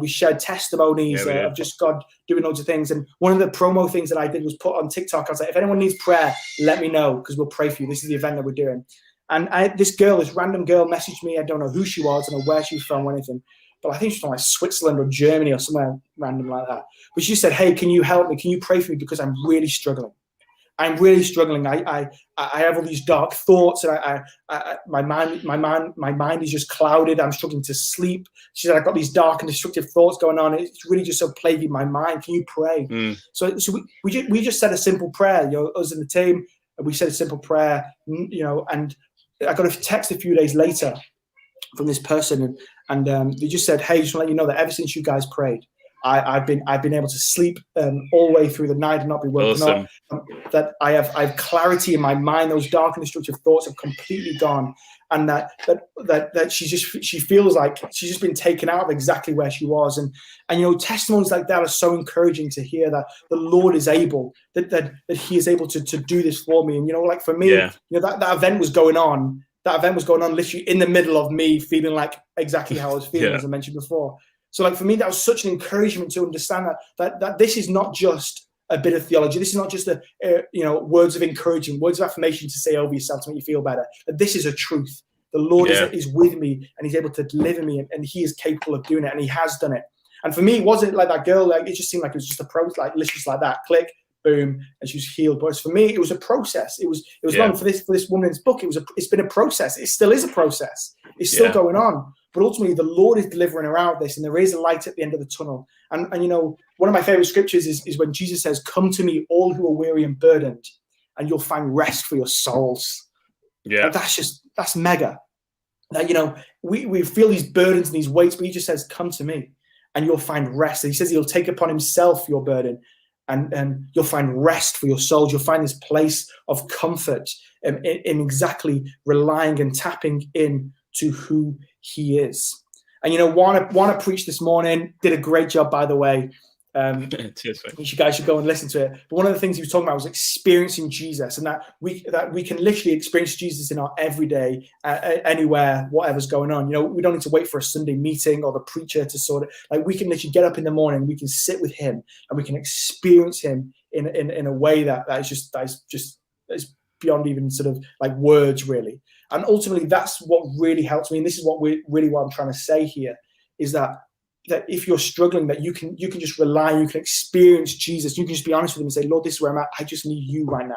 shared testimonies of just God doing loads of things. And one of the promo things that I did was put on TikTok. I was like, if anyone needs prayer, let me know, because we'll pray for you. This is the event that we're doing. And this random girl messaged me. I don't know who she was, I don't know where she was from or anything, but I think she's from like Switzerland or Germany or somewhere random like that. But she said, hey, can you help me? Can you pray for me? Because I'm really struggling. I have all these dark thoughts, and my mind is just clouded. I'm struggling to sleep. She said, I've got these dark and destructive thoughts going on. It's really just so plaguing my mind. Can you pray? So we just said a simple prayer, us in the team, and we said a simple prayer, and I got a text a few days later from this person, and they just said, hey, just want to let you know that ever since you guys prayed, I've been able to sleep all the way through the night and not be woken up. That I have clarity in my mind. Those dark and destructive thoughts have completely gone, and that she feels like she's just been taken out of exactly where she was. And testimonies like that are so encouraging to hear, that the Lord is able, that He is able to do this for me. And like for me, that event was going on. That event was going on literally in the middle of me feeling like exactly how I was feeling, as I mentioned before. So like for me, that was such an encouragement to understand that this is not just a bit of theology. This is not just words of encouragement, words of affirmation to say over yourself to make you feel better. That this is a truth. The Lord is with me, and He's able to deliver me, and He is capable of doing it, and He has done it. And for me, it wasn't like that girl. Like it just seemed like it was just a process, like literally just like that, click, boom, and she was healed. But for me, it was a process. It was long for this woman's book. It's been a process. It still is a process. It's still going on. But ultimately, the Lord is delivering her out of this, and there is a light at the end of the tunnel. And one of my favorite scriptures is when Jesus says, come to me, all who are weary and burdened, and you'll find rest for your souls. Yeah. And that's mega. That, we feel these burdens and these weights, but He just says, come to me, and you'll find rest. And He says He'll take upon Himself your burden. and you'll find rest for your souls. You'll find this place of comfort in exactly relying and tapping in to who he is. And, you know, Warner preached this morning, did a great job, by the way. You guys should go and listen to it. But one of the things he was talking about was experiencing Jesus, and that we can literally experience Jesus in our everyday, anywhere, whatever's going on. You know, we don't need to wait for a Sunday meeting or the preacher to sort it. Like, we can literally get up in the morning, we can sit with him, and we can experience him in a way that is beyond even sort of like words, really. And ultimately, that's what really helps me. And this is what I'm trying to say here, is that if you're struggling, that you can just rely, you can experience Jesus. You can just be honest with him and say, Lord, this is where I'm at. I just need you right now.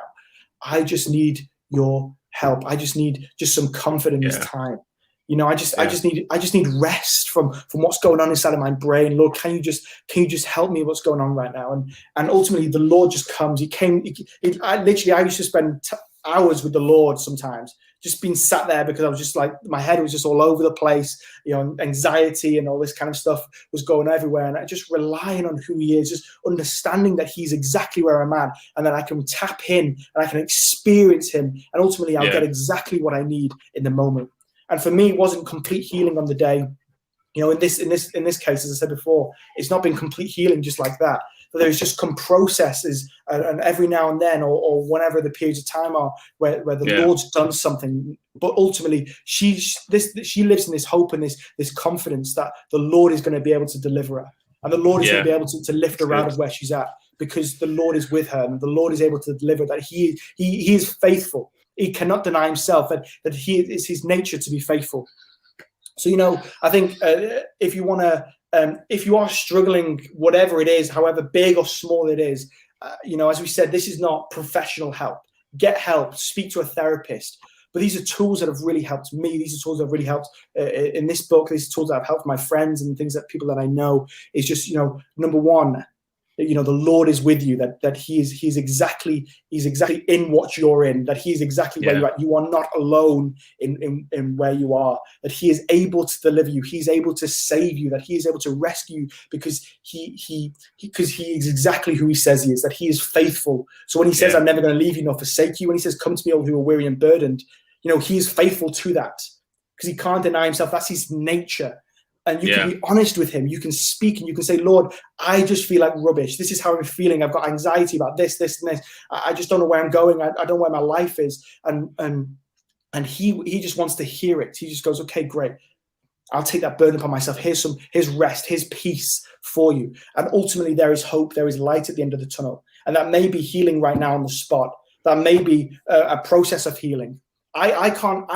I just need your help. I just need just some comfort in this time. You know, I just need rest from what's going on inside of my brain. Lord, can you just help me what's going on right now? And ultimately, the Lord just comes. I used to spend hours with the Lord sometimes, just being sat there, because I was just like, my head was just all over the place, you know, anxiety and all this kind of stuff was going everywhere. And I just relying on who he is, just understanding that he's exactly where I'm at, and that I can tap in and I can experience him. And ultimately I'll get exactly what I need in the moment. And for me, it wasn't complete healing on the day. You know, in this case, as I said before, it's not been complete healing just like that. But there's just some processes, and every now and then, or whenever the periods of time are, where the Lord's done something. But ultimately, she lives in this hope and this confidence that the Lord is going to be able to deliver her, and the Lord is going to be able to lift her out of where she's at, because the Lord is with her, and the Lord is able to deliver. That He is faithful. He cannot deny himself. That He is His nature to be faithful. So, you know, I think if you want to. If you are struggling, whatever it is, however big or small it is, you know, as we said, this is not professional help. Get help, speak to a therapist. But these are tools that have really helped me. These are tools that have really helped in this book. These are tools that have helped my friends and things that people that I know. Is just, you know, number one, you know, the Lord is with you, that he's exactly in what you're in, that He is exactly where you're at. You are not alone in where you are, that He is able to deliver you. He's able to save you, that He is able to rescue you, because he is exactly who He says He is, that He is faithful. So when He says, I'm never going to leave you nor forsake you, when He says, come to me all who are weary and burdened, you know, He is faithful to that, because He can't deny Himself. That's His nature. And you can be honest with Him. You can speak and you can say, Lord, I just feel like rubbish. This is how I'm feeling. I've got anxiety about this, and this. I just don't know where I'm going. I don't know where my life is. And he just wants to hear it. He just goes, okay, great. I'll take that burden upon myself. Here's rest, here's peace for you. And ultimately there is hope. There is light at the end of the tunnel. And that may be healing right now on the spot. That may be a process of healing. I can't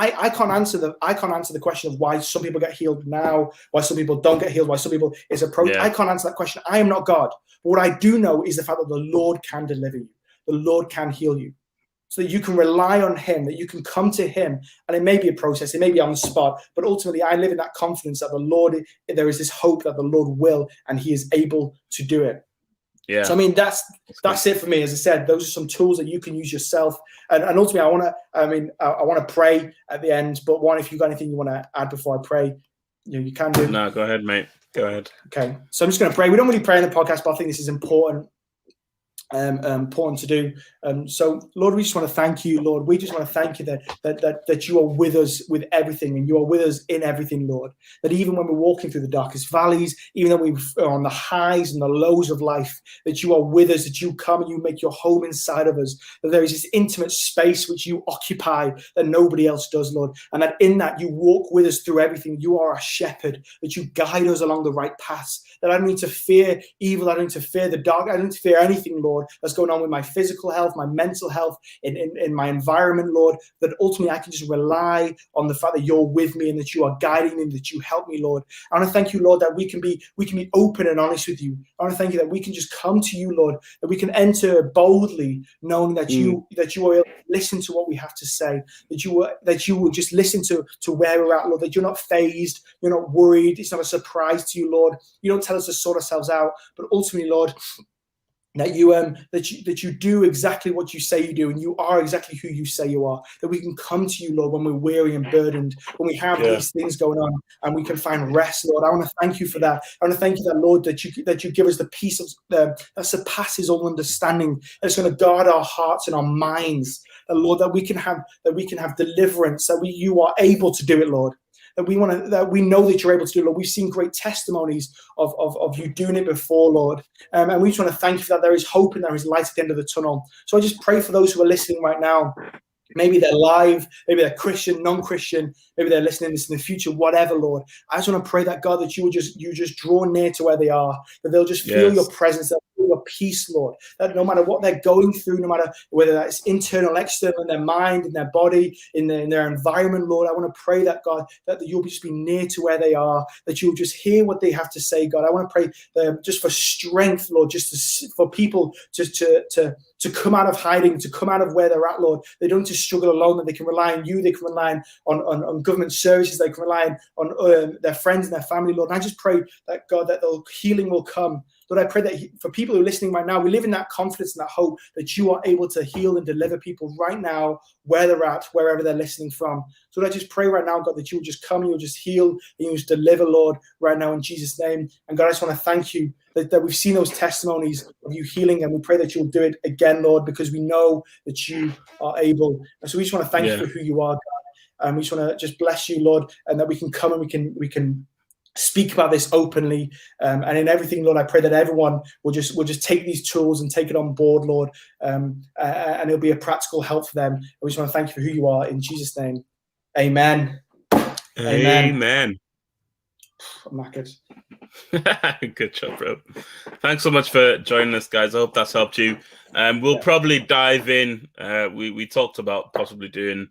answer the question of why some people get healed now, why some people don't get healed, why some people it's a process. I can't answer that question. I am not God. But what I do know is the fact that the Lord can deliver you. The Lord can heal you. So that you can rely on Him, that you can come to Him, and it may be a process, it may be on the spot, but ultimately I live in that confidence that the Lord, there is this hope that the Lord will, and He is able to do it. Yeah. So I mean that's it for me. As I said, those are some tools that you can use yourself. And ultimately, I want to pray at the end. But one, if you've got anything you want to add before I pray, you know, you can do. No, go ahead, mate. Go ahead. Okay. So I'm just going to pray. We don't really pray in the podcast, but I think this is important. Important to do. So Lord, we just want to thank you, Lord. We just want to thank you that you are with us with everything, and you are with us in everything, Lord. That even when we're walking through the darkest valleys, even though we're on the highs and the lows of life, that you are with us, that you come and you make your home inside of us, that there is this intimate space which you occupy that nobody else does, Lord. And that in that you walk with us through everything. You are our shepherd, that you guide us along the right paths, that I don't need to fear evil, I don't need to fear the dark, I don't need to fear anything, Lord, that's going on with my physical health, my mental health, in my environment, Lord, that ultimately I can just rely on the fact that you're with me and that you are guiding me and that you help me, Lord. I want to thank you, Lord, that we can be open and honest with you. I want to thank you that we can just come to you, Lord, that we can enter boldly, knowing that you will listen to what we have to say, that you will just listen to where we're at, Lord, that you're not fazed, you're not worried, it's not a surprise to you, Lord. You don't tell us to sort ourselves out, but ultimately, Lord, that you do exactly what you say you do, and you are exactly who you say you are. That we can come to you, Lord, when we're weary and burdened, when we have these things going on, and we can find rest, Lord. I want to thank you for that. I want to thank you that, Lord, that you give us the peace of that surpasses all understanding. That's going to guard our hearts and our minds. That, Lord, that we can have deliverance. That you are able to do it, Lord. That we know that you're able to do it, Lord. We've seen great testimonies of you doing it before, Lord. And we just want to thank you for that. There is hope and there is light at the end of the tunnel. So I just pray for those who are listening right now. Maybe they're live, maybe they're Christian, non-Christian, maybe they're listening to this in the future, whatever, Lord. I just want to pray that, God, that you just draw near to where they are, that they'll just feel your presence, they'll feel your peace, Lord, that no matter what they're going through, no matter whether that's internal, external, in their mind, in their body, in their environment, Lord, I want to pray that, God, that you'll just be near to where they are, that you'll just hear what they have to say, God. I want to pray just for strength, Lord, for people to come out of hiding, to come out of where they're at, Lord. They don't just struggle alone, that they can rely on you, they can rely on government services, they can rely on their friends and their family, Lord. And I just pray that, God, that the healing will come. Lord, I pray that for people who are listening right now, we live in that confidence and that hope that you are able to heal and deliver people right now, where they're at, wherever they're listening from. So Lord, I just pray right now, God, that you will just come, you'll just heal, and you'll just deliver, Lord, right now in Jesus' name. And God, I just want to thank you that we've seen those testimonies of you healing, and we pray that you'll do it again, Lord, because we know that you are able. And so we just want to thank you for who you are, God. And we just want to just bless you, Lord, and that we can come and we can speak about this openly, and in everything, Lord, I pray that everyone will just take these tools and take it on board, Lord, and it'll be a practical help for them. And we just want to thank you for who you are in Jesus' name. Amen. Amen. I'm knackered. Good job, bro. Thanks so much for joining us, guys. I hope that's helped you. We'll probably dive in. We talked about possibly doing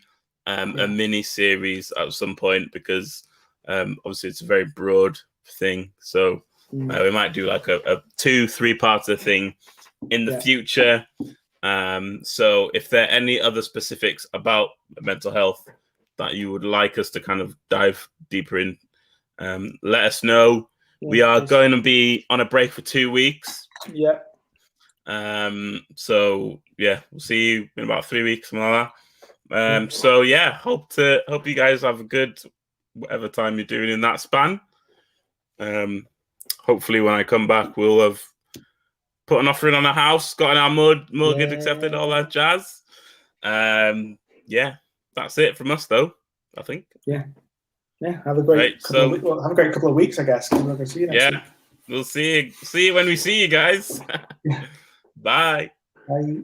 a mini series at some point, because obviously it's a very broad thing. So we might do like a 2-3 parts of thing in the future. So if there are any other specifics about mental health that you would like us to kind of dive deeper in, let us know. We are going to be on a break for 2 weeks. So we'll see you in about 3 weeks, something like that. So hope you guys have a good whatever time you're doing in that span. Hopefully when I come back, we'll have put an offering on a house, gotten our mortgage accepted, all that jazz. That's it from us, though, I think. Have a great couple of weeks, I guess. We'll see you next week. We'll see you when we see you guys. Bye. Bye.